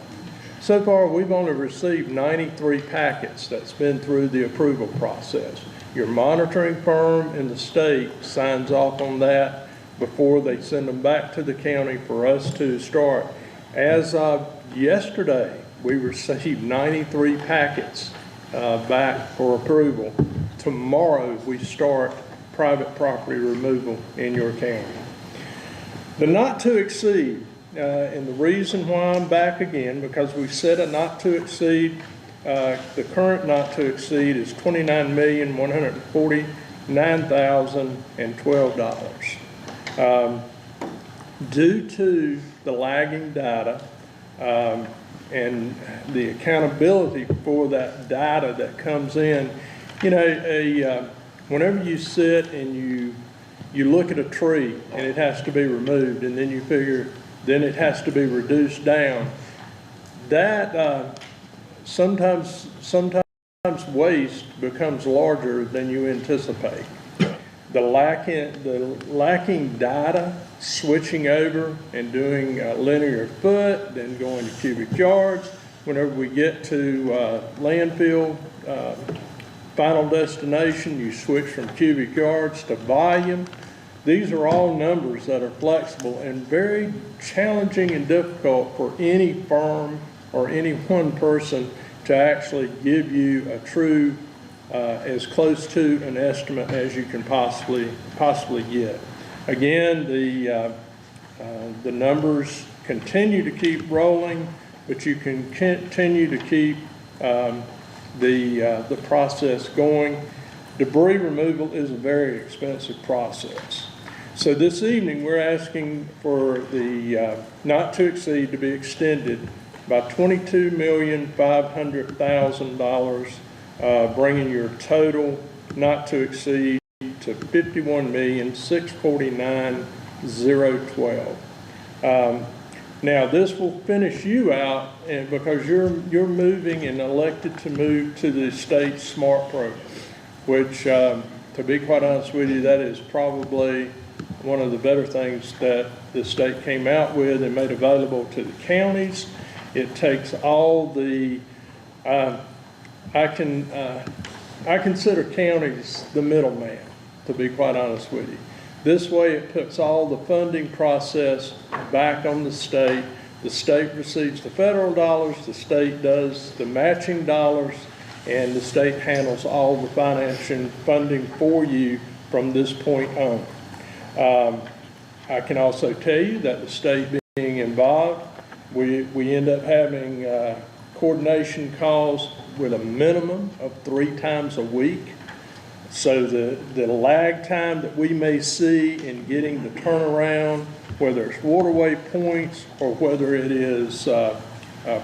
So far, we've only received 93 packets that's been through the approval process. Your monitoring firm in the state signs off on that before they send them back to the county for us to start. As of yesterday, we received 93 packets back for approval. Tomorrow, we start private property removal in your county. The not to exceed, and the reason why I'm back again, because we set a not to exceed, the current not to exceed is $29,149,012. Due to the lagging data and the accountability for that data that comes in, you know, whenever you sit and you look at a tree and it has to be removed, and then you figure then it has to be reduced down, that sometimes waste becomes larger than you anticipate. The lacking data, switching over and doing linear foot, then going to cubic yards. Whenever we get to landfill, final destination, you switch from cubic yards to volume. These are all numbers that are flexible and very challenging and difficult for any firm or any one person to actually give you a true, as close to an estimate as you can possibly get. Again, the numbers continue to keep rolling, but you can continue to keep the process going. Debris removal is a very expensive process. So this evening, we're asking for the not to exceed to be extended by $22,500,000, bringing your total not to exceed to $51,649,012. Now, this will finish you out, and because you're moving and elected to move to the state SMART program, which, to be quite honest with you, that is probably one of the better things that the state came out with and made available to the counties. It takes all the, I consider counties the middleman, to be quite honest with you. This way it puts all the funding process back on the state. The state receives the federal dollars, the state does the matching dollars, and the state handles all the financial funding for you from this point on. I can also tell you that the state being involved, we end up having coordination calls with a minimum of 3 times a week. So the lag time that we may see in getting the turnaround, whether it's waterway points or whether it is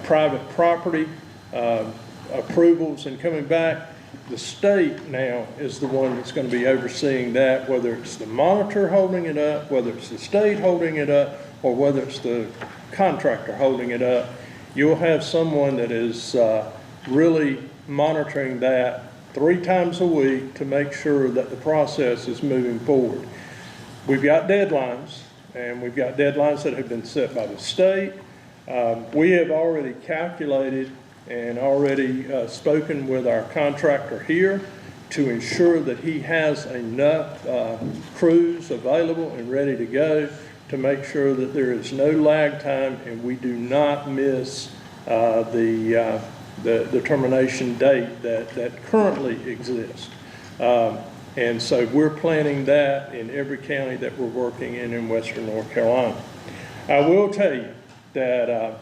private property approvals and coming back, the state now is the one that's going to be overseeing that, whether it's the monitor holding it up, whether it's the state holding it up, or whether it's the contractor holding it up. You'll have someone that is really monitoring that 3 times a week to make sure that the process is moving forward. We've got deadlines, and we've got deadlines that have been set by the state. We have already calculated and already spoken with our contractor here to ensure that he has enough crews available and ready to go to make sure that there is no lag time and we do not miss the termination date that currently exists. And so we're planning that in every county that we're working in Western North Carolina. I will tell you that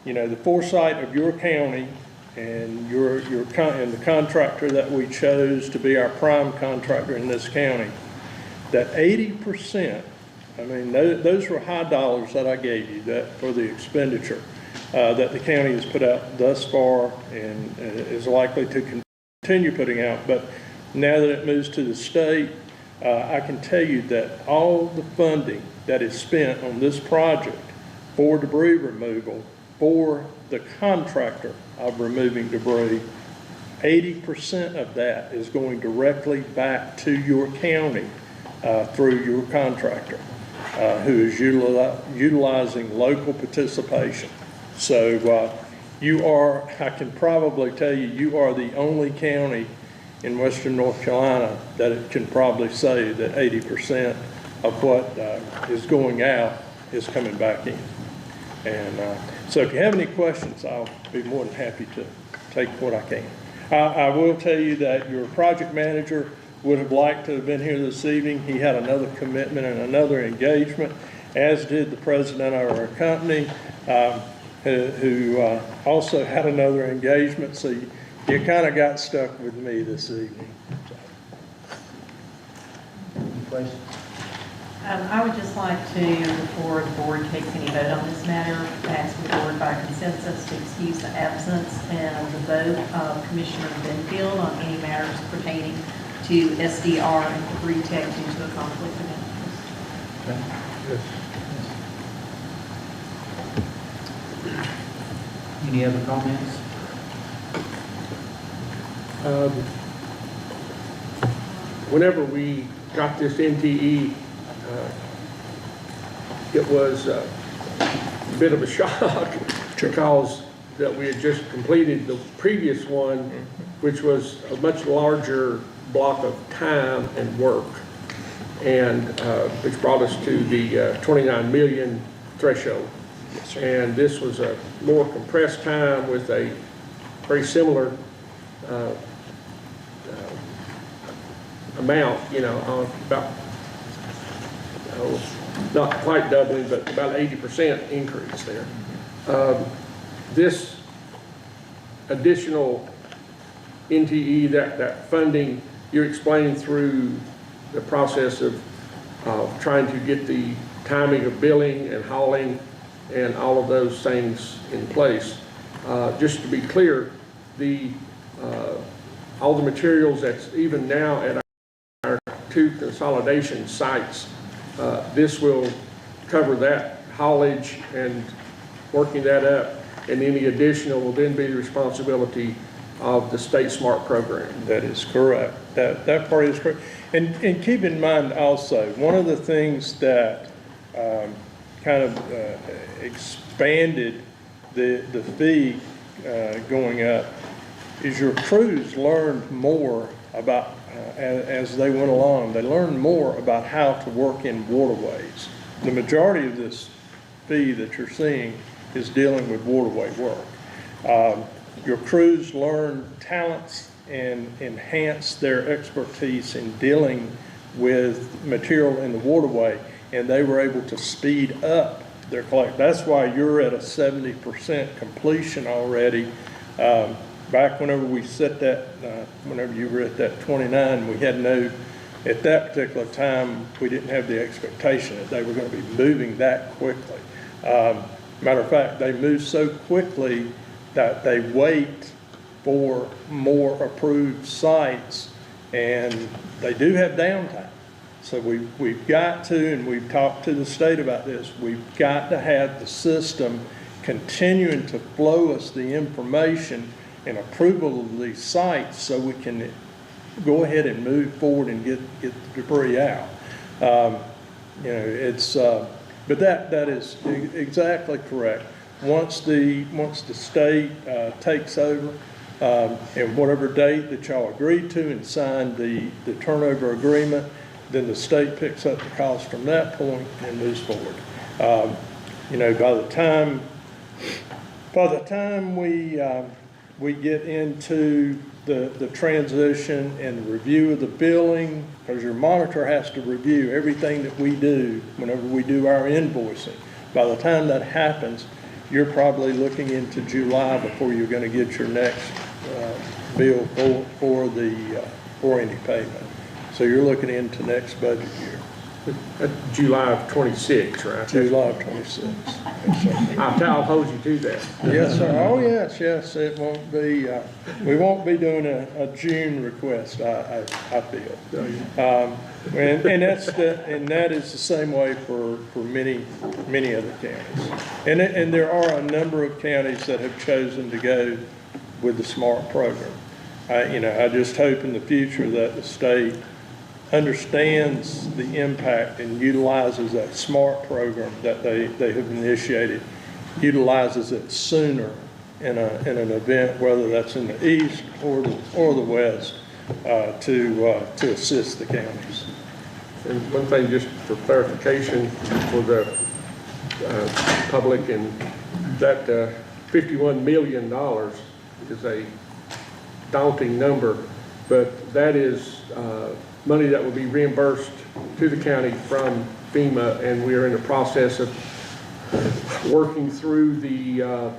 the foresight of your county and and the contractor that we chose to be our prime contractor in this county, that 80%, I mean, those were high dollars that I gave you that for the expenditure that the county has put out thus far and is likely to continue putting out. But now that it moves to the state, I can tell you that all the funding that is spent on this project for debris removal, for the contractor of removing debris, 80% of that is going directly back to your county through your contractor, who is utilizing local participation. So you are, I can probably tell you, you are the only county in Western North Carolina that it can probably say that 80% of what is going out is coming back in. And so if you have any questions, I'll be more than happy to take what I can. I will tell you that your project manager would have liked to have been here this evening. He had another commitment and another engagement, as did the president of our company, who also had another engagement. So you kind of got stuck with me this evening. Any questions? I would just like to, before the board takes any vote on this matter, ask the board by consensus to excuse the absence and the vote of Commissioner Benfield on any matters pertaining to SDR and debris tech due to a conflict of interest. Yes. Any other comments? Whenever we got this NTE, it was a bit of a shock because that we had just completed the previous one, which was a much larger block of time and work, and which brought us to the 29 million threshold. Yes, and this was a more compressed time with a very similar amount, about not quite doubling, but about 80% increase there. This additional NTE, that funding, you're explaining through the process of trying to get the timing of billing and hauling and all of those things in place. Just to be clear, all the materials that's even now at our 2 consolidation sites, this will cover that haulage and working that up, and any additional will then be the responsibility of the State SMART program. That is correct. That part is correct. And keep in mind also, one of the things that kind of expanded the fee going up is your crews learned more about, as they went along, they learned more about how to work in waterways. The majority of this fee that you're seeing is dealing with waterway work. Your crews learn talents and enhance their expertise in dealing with material in the waterway, and they were able to speed up they're collecting. That's why you're at a 70% completion already. Back whenever we set that, whenever you were at that 29, we had no, at that particular time, we didn't have the expectation that they were going to be moving that quickly. Matter of fact, they move so quickly that they wait for more approved sites, and they do have downtime. So we've got to, and we've talked to the state about this, we've got to have the system continuing to flow us the information and approval of these sites so we can go ahead and move forward and get the debris out. You know, it's, but that is exactly correct. Once the state takes over, and whatever date that y'all agreed to and signed the turnover agreement, then the state picks up the cost from that point and moves forward. You know, by the time we get into the transition and the review of the billing, because your monitor has to review everything that we do whenever we do our invoicing. By the time that happens, you're probably looking into July before you're going to get your next bill for any payment. So you're looking into next budget year. July of 26, right? July of 26. I'll hold you to that. Yes, sir. Oh, yes, it won't be, we won't be doing a June request, I feel. And that is the same way for many other counties. And there are a number of counties that have chosen to go with the SMART program. I just hope in the future that the state understands the impact and utilizes that SMART program that they have initiated, utilizes it sooner in an event, whether that's in the east or the west, to assist the counties. And one thing, just for clarification for the public, and that $51 million is a daunting number, but that is money that will be reimbursed to the county from FEMA, and we are in the process of working through the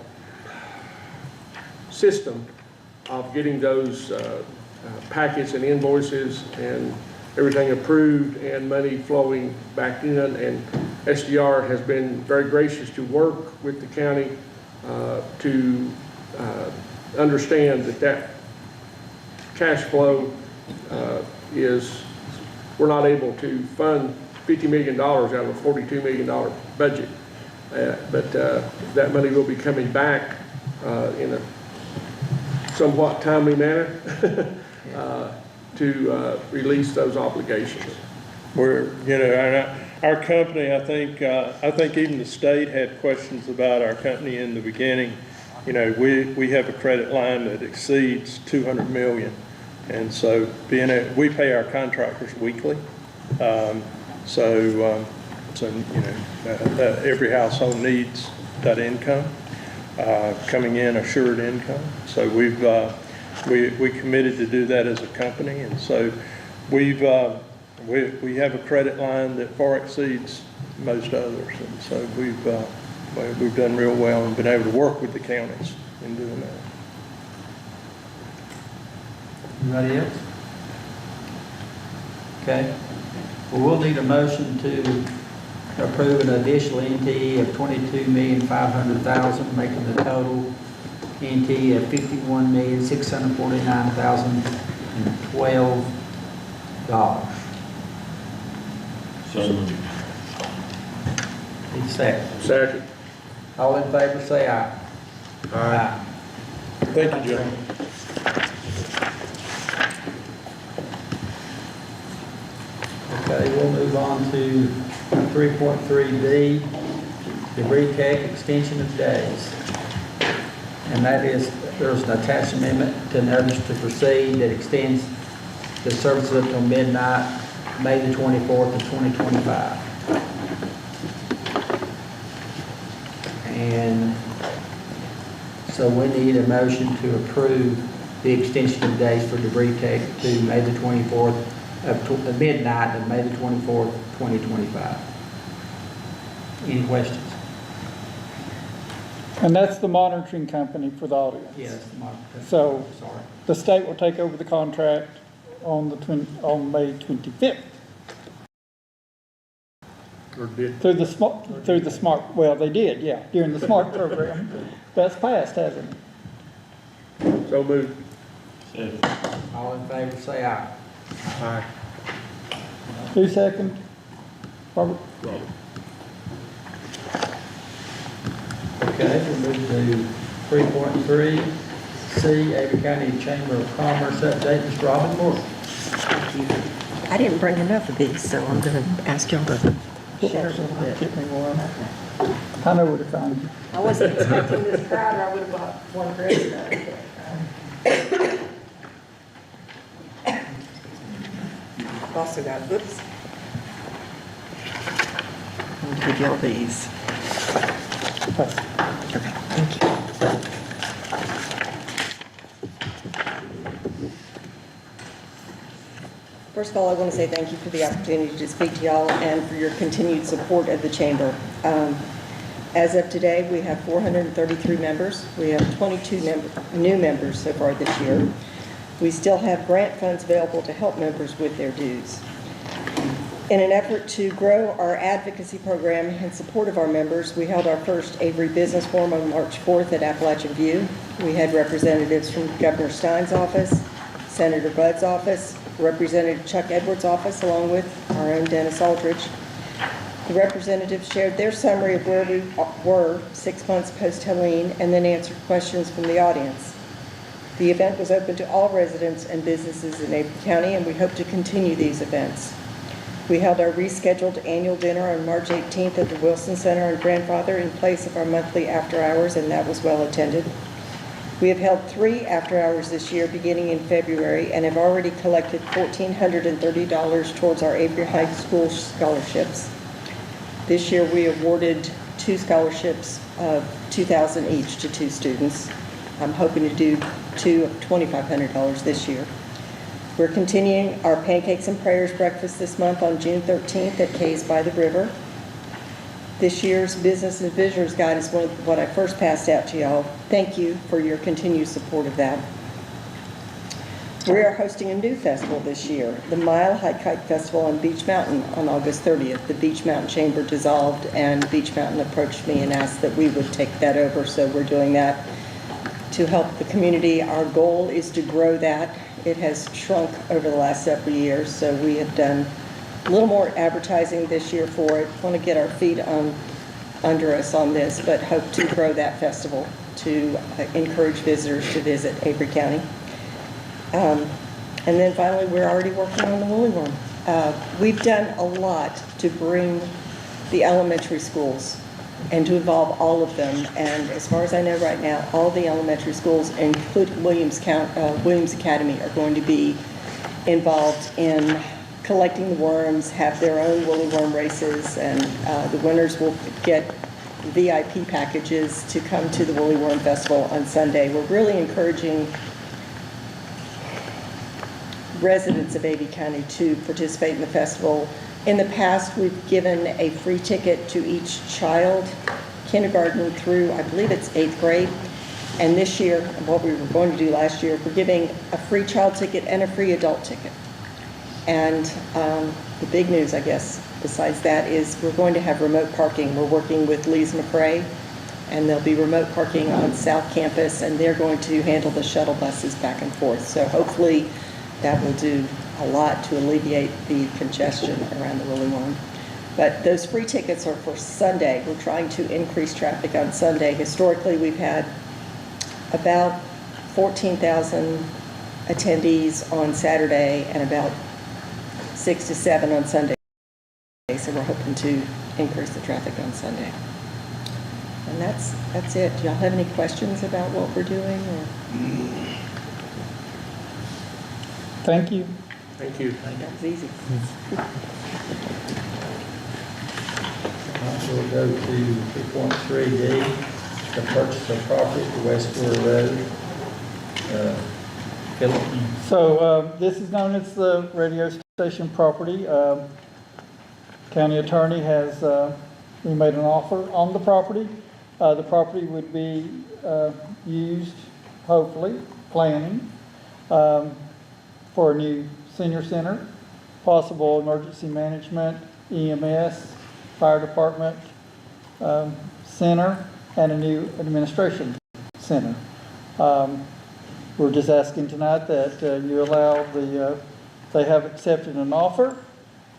system of getting those packets and invoices and everything approved and money flowing back in, and SDR has been very gracious to work with the county to understand that cash flow is, we're not able to fund $50 million out of a $42 million budget. But that money will be coming back in a somewhat timely manner to release those obligations. We're, our company, I think even the state had questions about our company in the beginning. We have a credit line that exceeds $200 million. And so we pay our contractors weekly. Every household needs that income, coming in assured income. So we committed to do that as a company. And so we have a credit line that far exceeds most others. And so we've done real well and been able to work with the counties in doing that. Anybody else? Okay. Well, we'll need a motion to approve an additional NT of $22,500,000, making the total NT of $51,649,012. So moved. Need a second? Second. All in favor, say aye. Aye. Thank you, Jim. Okay, we'll move on to 3.3B, debris tech extension of days. And that is, there's an attached amendment to notice to proceed that extends the services up till midnight, May the 24th of 2025. And so we need a motion to approve the extension of days for debris tech to May the 24th of midnight of May the 24th, 2025. Any questions? And that's the monitoring company for the audience. Yes. So Sorry. the state will take over the contract on May 25th. Or did, Through the smart, well, they did, yeah, during the SMART program. That's passed, hasn't it? so moved. All in favor, say aye. Aye. Who second? Robert? Okay, we'll move to 3.3, C, Avery County Chamber of Commerce update, Mr. Robin Moore. I didn't bring enough of these, so I'm going to ask y'all to share a little bit. Get me one. I know where to find you. I wasn't expecting this crowd, or I would have bought one for everybody. Also got, oops. I'm going to give y'all these. Okay, thank you. First of all, I want to say thank you for the opportunity to speak to y'all and for your continued support of the Chamber. As of today, we have 433 members. We have 22 new members so far this year. We still have grant funds available to help members with their dues. In an effort to grow our advocacy program in support of our members, we held our first Avery Business Forum on March 4th at Appalachian View. We had representatives from Governor Stein's office, Senator Budd's office, Representative Chuck Edwards' office, along with our own Dennis Aldridge. The representatives shared their summary of where we were 6 months post-Helene and then answered questions from the audience. The event was open to all residents and businesses in Avery County, and we hope to continue these events. We held our rescheduled annual dinner on March 18th at the Wilson Center on Grandfather in place of our monthly after hours, and that was well attended. We have held 3 after hours this year beginning in February and have already collected $1,430 towards our Avery High School scholarships. This year we awarded 2 scholarships of $2,000 each to 2 students. I'm hoping to do 2 of $2,500 this year. We're continuing our Pancakes and Prayers breakfast this month on June 13th at Kay's by the River. This year's Business and Visitors Guide is what I first passed out to y'all. Thank you for your continued support of that. We are hosting a new festival this year, the Mile High Kite Festival on Beach Mountain on August 30th. The Beach Mountain Chamber dissolved and Beach Mountain approached me and asked that we would take that over, so we're doing that to help the community. Our goal is to grow that. It has shrunk over the last several years, so we have done a little more advertising this year for it. Want to get our feet under us on this, but hope to grow that festival to encourage visitors to visit Avery County. And then finally, we're already working on the Woolly Worm. We've done a lot to bring the elementary schools and to involve all of them. And as far as I know right now, all the elementary schools, including Williams Academy, are going to be involved in collecting the worms, have their own woolly worm races, and the winners will get VIP packages to come to the Woolly Worm Festival on Sunday. We're really encouraging residents of Avery County to participate in the festival. In the past, we've given a free ticket to each child, kindergarten through, I believe it's 8th grade. And this year, what we were going to do last year, we're giving a free child ticket and a free adult ticket. And the big news, I guess, besides that, is we're going to have remote parking. We're working with Lee's McRae, and there'll be remote parking on South Campus, and they're going to handle the shuttle buses back and forth. So hopefully that will do a lot to alleviate the congestion around the Woolly Worm. But those free tickets are for Sunday. We're trying to increase traffic on Sunday. Historically, we've had about 14,000 attendees on Saturday and about 6 to 7 on Sunday. So we're hoping to increase the traffic on Sunday. And that's it. Do y'all have any questions about what we're doing? Or? Thank you. Thank you. That was easy. We'll go to 2.3D, the purchase of property at West Fleur Road. Philip? So this is known as the radio station property. County attorney has, we made an offer on the property. The property would be used, hopefully, planning, for a new senior center, possible emergency management, EMS, fire department center, and a new administration center. We're just asking tonight that you allow they have accepted an offer,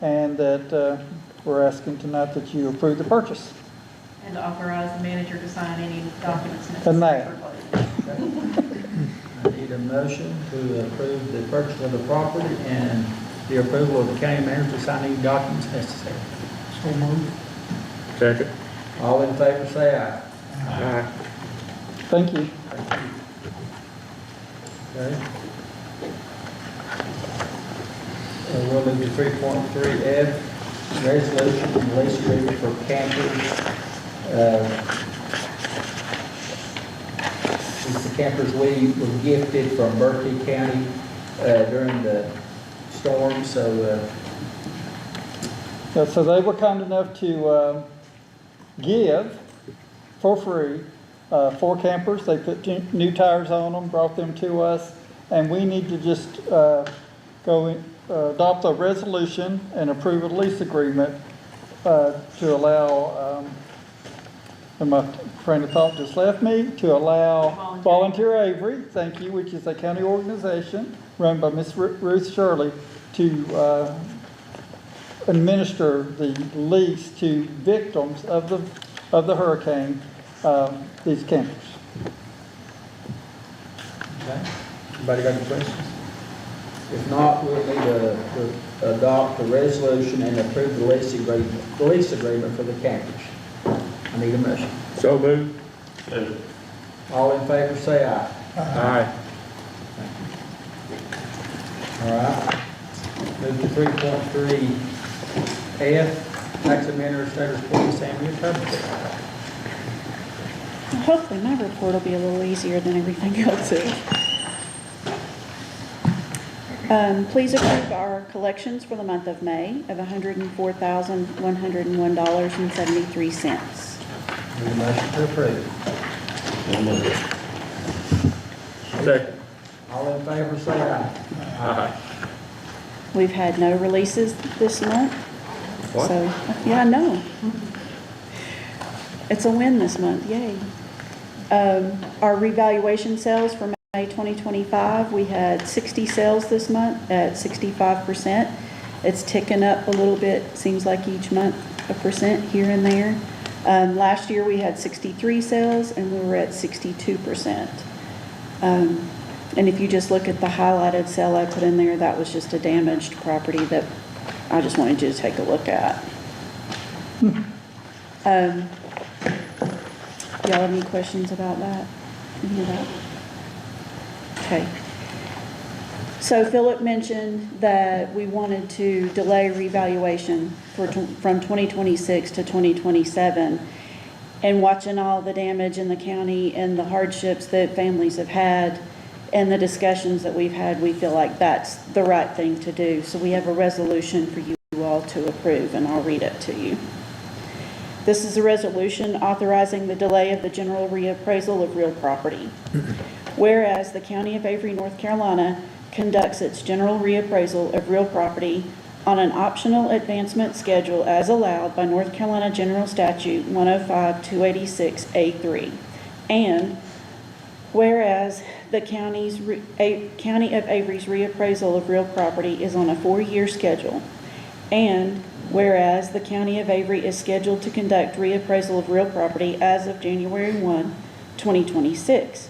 and that we're asking tonight that you approve the purchase. And authorize the manager to sign any documents And necessary that. for closing. I need a motion to approve the purchase of the property and the approval of the county manager to sign any documents necessary. So moved. Second. All in favor, say aye. Aye. Thank you. Okay. We'll move to 3.3F, resolution and lease agreement for campers. It's the campers we were gifted from Berkeley County during the storm, so Yeah, so they were kind enough to give for free 4 campers. They put new tires on them, brought them to us, and we need to just adopt a resolution and approve a lease agreement to allow, and my train of thought just left me, to allow Volunteer Avery, thank you, which is a county organization run by Miss Ruth Shirley, to administer the lease to victims of the hurricane, these campers. okay. Anybody got any questions? If not, we'll need to adopt the resolution and approve the lease agreement for the campers. I need a motion. So moved. All in favor, say aye. Aye. All right. Move to 3.3F, tax administrator's police annual public. Hopefully my report will be a little easier than everything else's. Please approve our collections for the month of May of $104,101.73. Need a motion to approve. Second. All in favor, say aye. Aye. We've had no releases this month. What? So, yeah, I know. It's a win this month, yay. Our revaluation sales for May 2025, we had 60 sales this month at 65%. It's ticking up a little bit, seems like each month, a percent here and there. Last year we had 63 sales and we were at 62%. And if you just look at the highlighted sale I put in there, that was just a damaged property that I just wanted you to take a look at. Y'all have any questions about that? Any of that? Okay. So Philip mentioned that we wanted to delay revaluation from 2026 to 2027. And watching all the damage in the county and the hardships that families have had and the discussions that we've had, we feel like that's the right thing to do. So we have a resolution for you all to approve, and I'll read it to you. This is a resolution authorizing the delay of the general reappraisal of real property. Whereas the County of Avery, North Carolina conducts its general reappraisal of real property on an optional advancement schedule as allowed by North Carolina General Statute 105-286A3. And whereas the County of Avery's reappraisal of real property is on a 4-year schedule. And whereas the County of Avery is scheduled to conduct reappraisal of real property as of January 1, 2026.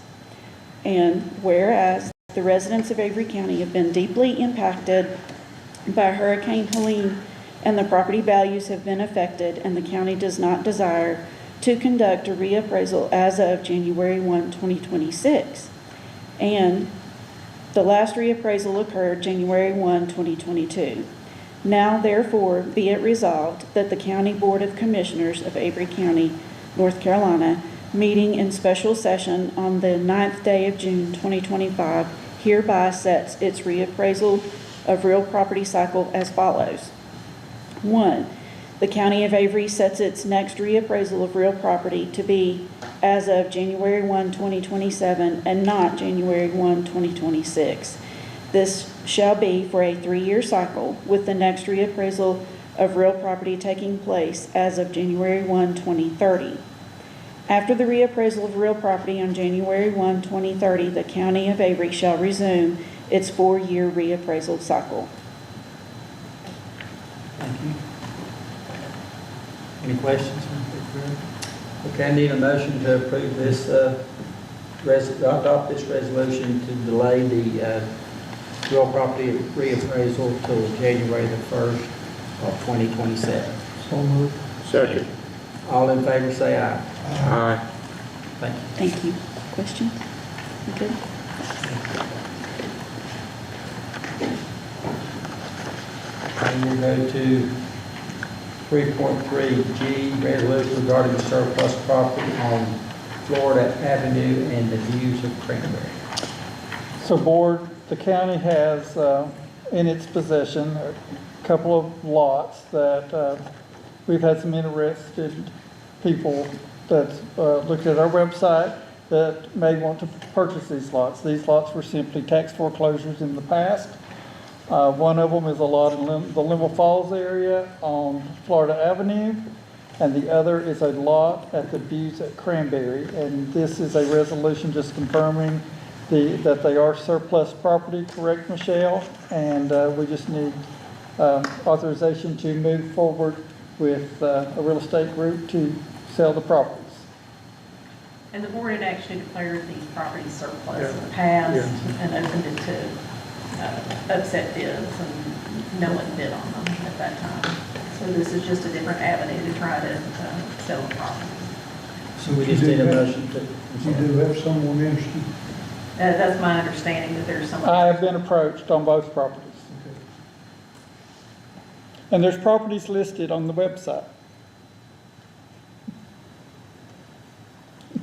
And whereas the residents of Avery County have been deeply impacted by Hurricane Helene and the property values have been affected, and the county does not desire to conduct a reappraisal as of January 1, 2026. And the last reappraisal occurred January 1, 2022. Now, therefore, be it resolved that the County Board of Commissioners of Avery County, North Carolina, meeting in special session on the 9th day of June 2025, hereby sets its reappraisal of real property cycle as follows. 1. The County of Avery sets its next reappraisal of real property to be as of January 1, 2027, and not January 1, 2026. This shall be for a 3-year cycle, with the next reappraisal of real property taking place as of January 1, 2030. After the reappraisal of real property on January 1, 2030, the County of Avery shall resume its 4-year reappraisal cycle. Thank you. Any questions? Okay, I need a motion to approve this, adopt this resolution to delay the real property reappraisal till January the 1st of 2027. So moved. Second. All in favor say aye. Aye. Thank you. Thank you. Questions? You good? And we'll go to 3.3G, resolution regarding the surplus property on Florida Avenue and the views of Cranberry. So Board, the county has in its possession a couple of lots that we've had some interested people that looked at our website that may want to purchase these lots. These lots were simply tax foreclosures in the past. One of them is a lot in the Limel Falls area on Florida Avenue, and the other is a lot at the views at Cranberry. And this is a resolution just confirming that they are surplus property, correct, Michelle? And we just need authorization to move forward with a real estate group to sell the properties. And the board had actually declared these properties surplus in the past and opened it to upset bids, and no one bid on them at that time. So this is just a different avenue to try to sell the property. So we just need a motion to. You do have someone interested? That's my understanding, that there's someone. I have been approached on both properties. Okay. And there's properties listed on the website.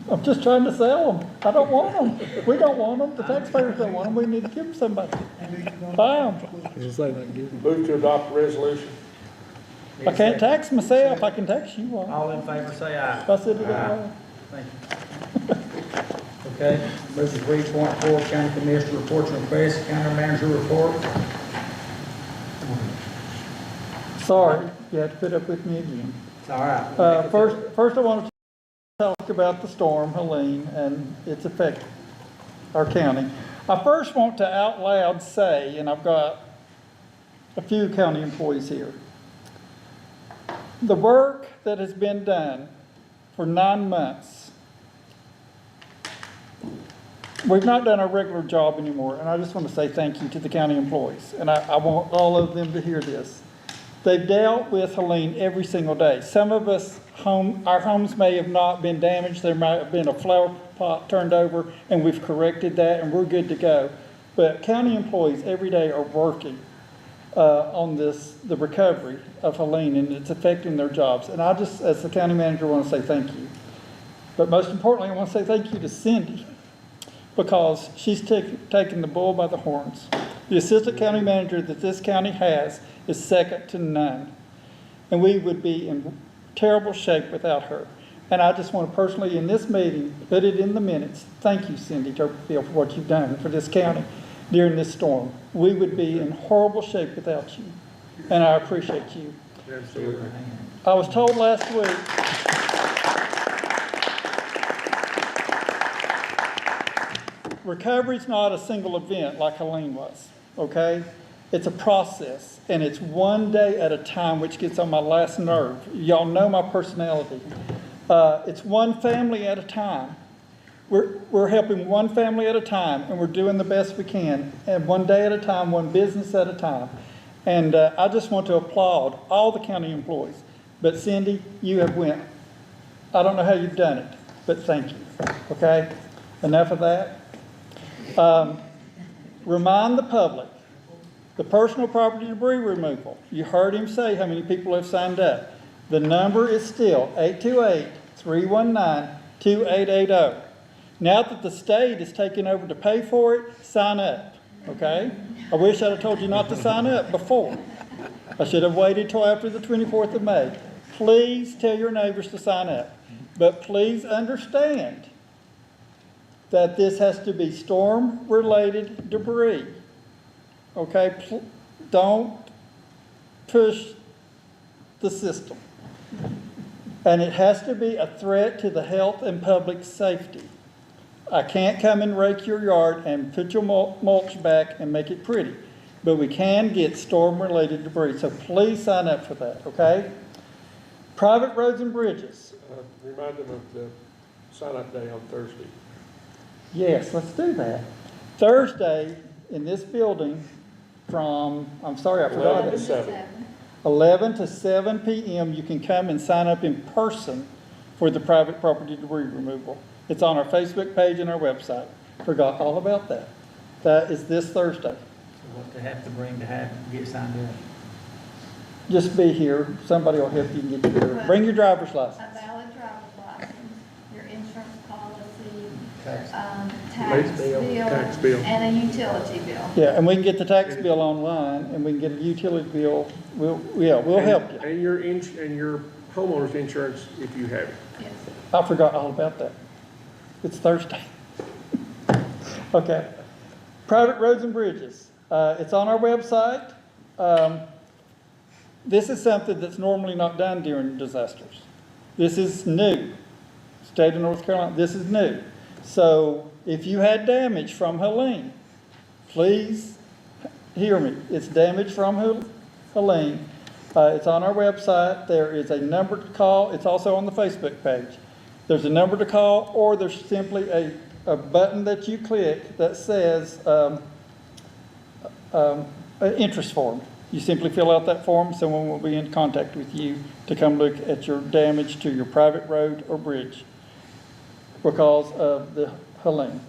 I'm just trying to sell them. I don't want them. We don't want them. The taxpayers don't want them. We need to give them somebody. Buy them. Move to adopt the resolution. I can't tax myself. I can tax you one. All in favor say aye. I said it that way. Thank you. Okay, move to 3.4, County Commissioner reports and requests, County Manager report. Sorry, you have to put up with me again. It's all right. First I want to talk about the storm, Helene, and its effect our county. I first want to out loud say, and I've got a few county employees here, the work that has been done for 9 months, we've not done our regular job anymore, and I just want to say thank you to the county employees, and I want all of them to hear this. They've dealt with Helene every single day. Some of us, our homes may have not been damaged. There might have been a flower pot turned over, and we've corrected that, and we're good to go. But county employees every day are working on the recovery of Helene, and it's affecting their jobs. And I just, as the county manager, want to say thank you. But most importantly, I want to say thank you to Cindy, because she's taken the bull by the horns. The assistant county manager that this county has is second to none. And we would be in terrible shape without her. And I just want to personally, in this meeting, put it in the minutes. Thank you, Cindy Turpinfield, for what you've done for this county during this storm. We would be in horrible shape without you. And I appreciate you. Absolutely. I was told last week, recovery's not a single event like Helene was, okay? It's a process, and it's one day at a time, which gets on my last nerve. Y'all know my personality. It's one family at a time. We're helping one family at a time, and we're doing the best we can, and one day at a time, one business at a time. And I just want to applaud all the county employees. But Cindy, you have went. I don't know how you've done it, but thank you, okay? Enough of that. Remind the public, the personal property debris removal, you heard him say how many people have signed up. The number is still 828-319-2880. Now that the state is taking over to pay for it, sign up, okay? I wish I'd have told you not to sign up before. I should have waited till after the 24th of May. Please tell your neighbors to sign up. But please understand that this has to be storm-related debris. Okay? Don't push the system. And it has to be a threat to the health and public safety. I can't come and rake your yard and put your mulch back and make it pretty. But we can get storm-related debris. So please sign up for that, okay? Private roads and bridges. Remind them of the sign-up day on Thursday. Yes, let's do that. Thursday in this building from, I'm sorry, I forgot 11 to it. 7. 11 to 7 p.m. You can come and sign up in person for the private property debris removal. It's on our Facebook page and our website. Forgot all about that. That is this Thursday. So what they have to bring to get signed up? Just be here. Somebody will help you get you there. Bring your driver's license. A valid driver's license, your insurance policy, Tax. Tax bill. and a utility bill. Yeah, and we can get the tax bill online, and we can get a utility bill. We'll help you. And your homeowner's insurance if you have it. Yes. I forgot all about that. It's Thursday. Okay. Private roads and bridges. It's on our website. This is something that's normally not done during disasters. This is new. State of North Carolina, this is new. So if you had damage from Helene, please hear me. It's damage from Helene. It's on our website. There is a number to call. It's also on the Facebook page. There's a number to call, or there's simply a button that you click that says an interest form. You simply fill out that form. Someone will be in contact with you to come look at your damage to your private road or bridge because of the Helene.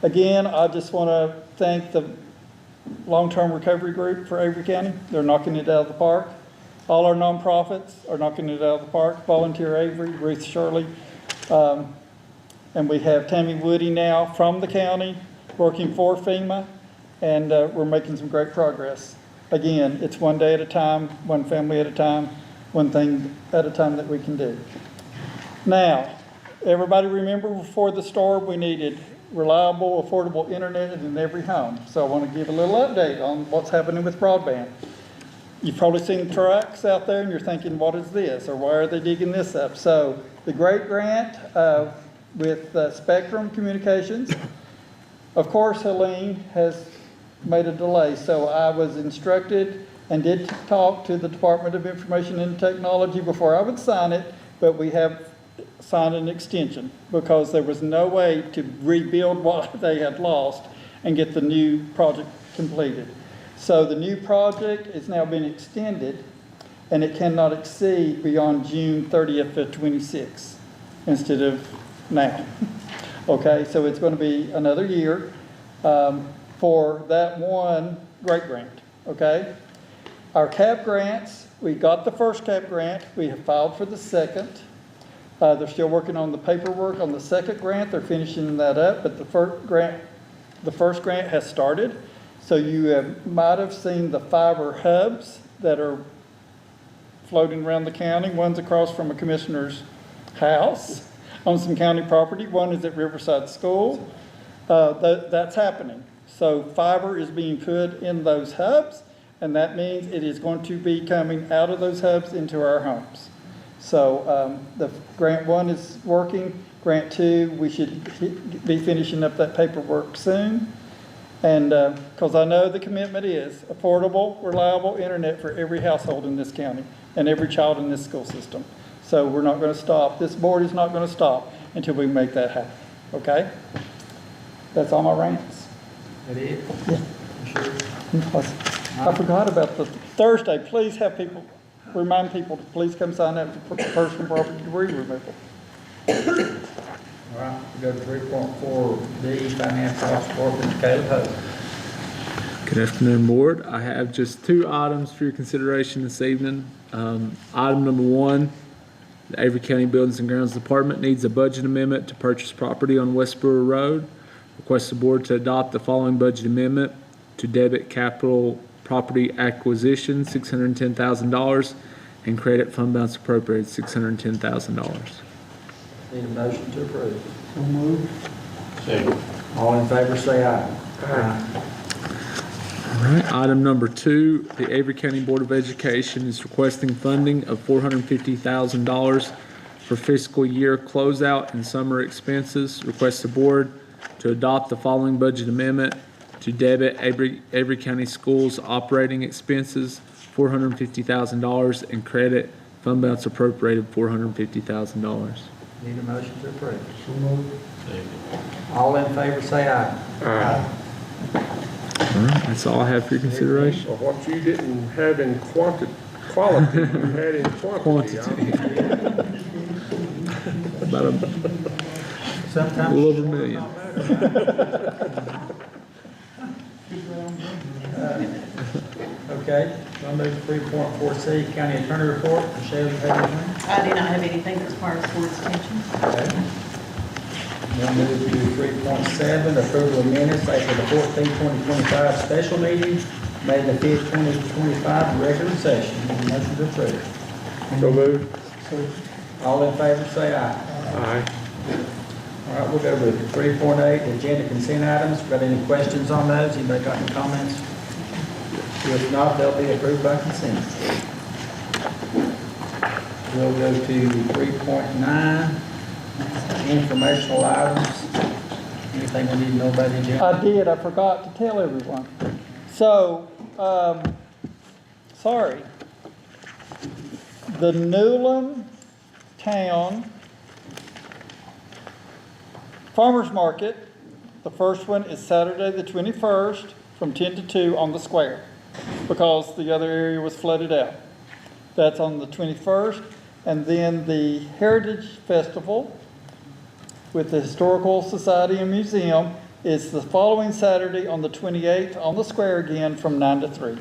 Again, I just want to thank the Long-Term Recovery Group for Avery County. They're knocking it out of the park. All our nonprofits are knocking it out of the park. Volunteer Avery, Ruth Shirley, and we have Tammy Woody now from the county working for FEMA, and we're making some great progress. Again, it's one day at a time, one family at a time, one thing at a time that we can do. Now, everybody remember before the storm we needed reliable, affordable internet in every home. So I want to give a little update on what's happening with broadband. You've probably seen trucks out there and you're thinking, what is this? Or why are they digging this up? So the great grant with Spectrum Communications, of course, Helene has made a delay. So I was instructed and did talk to the Department of Information and Technology before I would sign it, but we have signed an extension because there was no way to rebuild what they had lost and get the new project completed. So the new project has now been extended and it cannot exceed beyond June 30th of 26 instead of now. Okay, so it's going to be another year for that one great grant, okay? Our CAP grants, we got the first CAP grant, we have filed for the second. They're still working on the paperwork on the second grant. They're finishing that up, but the first grant has started. So you might have seen the fiber hubs that are floating around the county. One's across from a commissioner's house on some county property. One is at Riverside School. That's happening. So fiber is being put in those hubs, and that means it is going to be coming out of those hubs into our homes. So the grant 1 is working. Grant 2, we should be finishing up that paperwork soon. And because I know the commitment is affordable, reliable internet for every household in this county and every child in this school system. So we're not going to stop. This board is not going to stop until we make that happen. Okay? That's all my rants. That it? Yeah. You sure? I forgot about the Thursday. Please have people. Remind people to please come sign up for personal property debris removal. All right, we go to 3.4B, financial support, Mr. Caleb Hope. Good afternoon, Board. I have just 2 items for your consideration this evening. Item number 1, the Avery County Buildings and Grounds Department needs a budget amendment to purchase property on West Brewer Road. Request the board to adopt the following budget amendment to debit capital property acquisition, $610,000, and credit fund balance appropriated, $610,000. Need a motion to approve. So moved. Second. All in favor, say aye. Aye. All right, item number 2, the Avery County Board of Education is requesting funding of $450,000 for fiscal year closeout and summer expenses. Request the board to adopt the following budget amendment to debit Avery County Schools operating expenses, $450,000, and credit fund balance appropriated $450,000. Need a motion to approve. So moved. All in favor, say aye. Aye. All right, that's all I have for your consideration. So what you didn't have in quality, you had in quantity. About a Sometimes. little over $1 million. Okay, I'll move to 3.4C, County Attorney Report. Michelle, you have anything? I do not have anything that's part of the board's attention. Okay. We'll move to 3.7, approval of minutes, April the 14th, 2025 special meeting, May the 5th, 2025 regular session. Need a motion to approve. So moved. All in favor, say aye. Aye. All right, we'll go with 3.8, agenda consent items. Got any questions on those? Anybody got any comments? If not, they'll be approved by consent. We'll go to 3.9, informational items. Anything we need to know about the agenda? I did, I forgot to tell everyone. So, sorry. The Newland Town Farmers Market, the first one is Saturday the 21st from 10 to 2 on the square because the other area was flooded out. That's on the 21st. And then the Heritage Festival with the Historical Society and Museum is the following Saturday on the 28th on the square again from 9 to 3.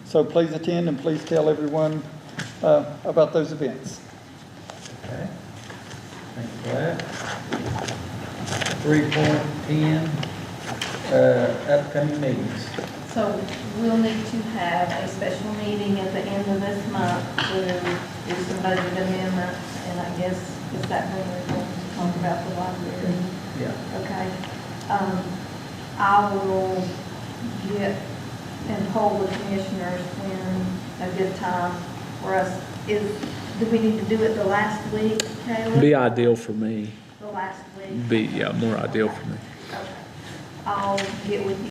So please attend and please tell everyone about those events. Okay. Thank you for that. 3.10, upcoming meetings. So we'll need to have a special meeting at the end of this month to do some budget amendments, and I guess, is that when we're going to talk about the library? Yeah. Okay. I will get and poll the commissioners when a good time for us is. Do we need to do it the last week, Taylor? Be ideal for me. The last week? Be, yeah, more ideal for me. Okay. I'll get with you.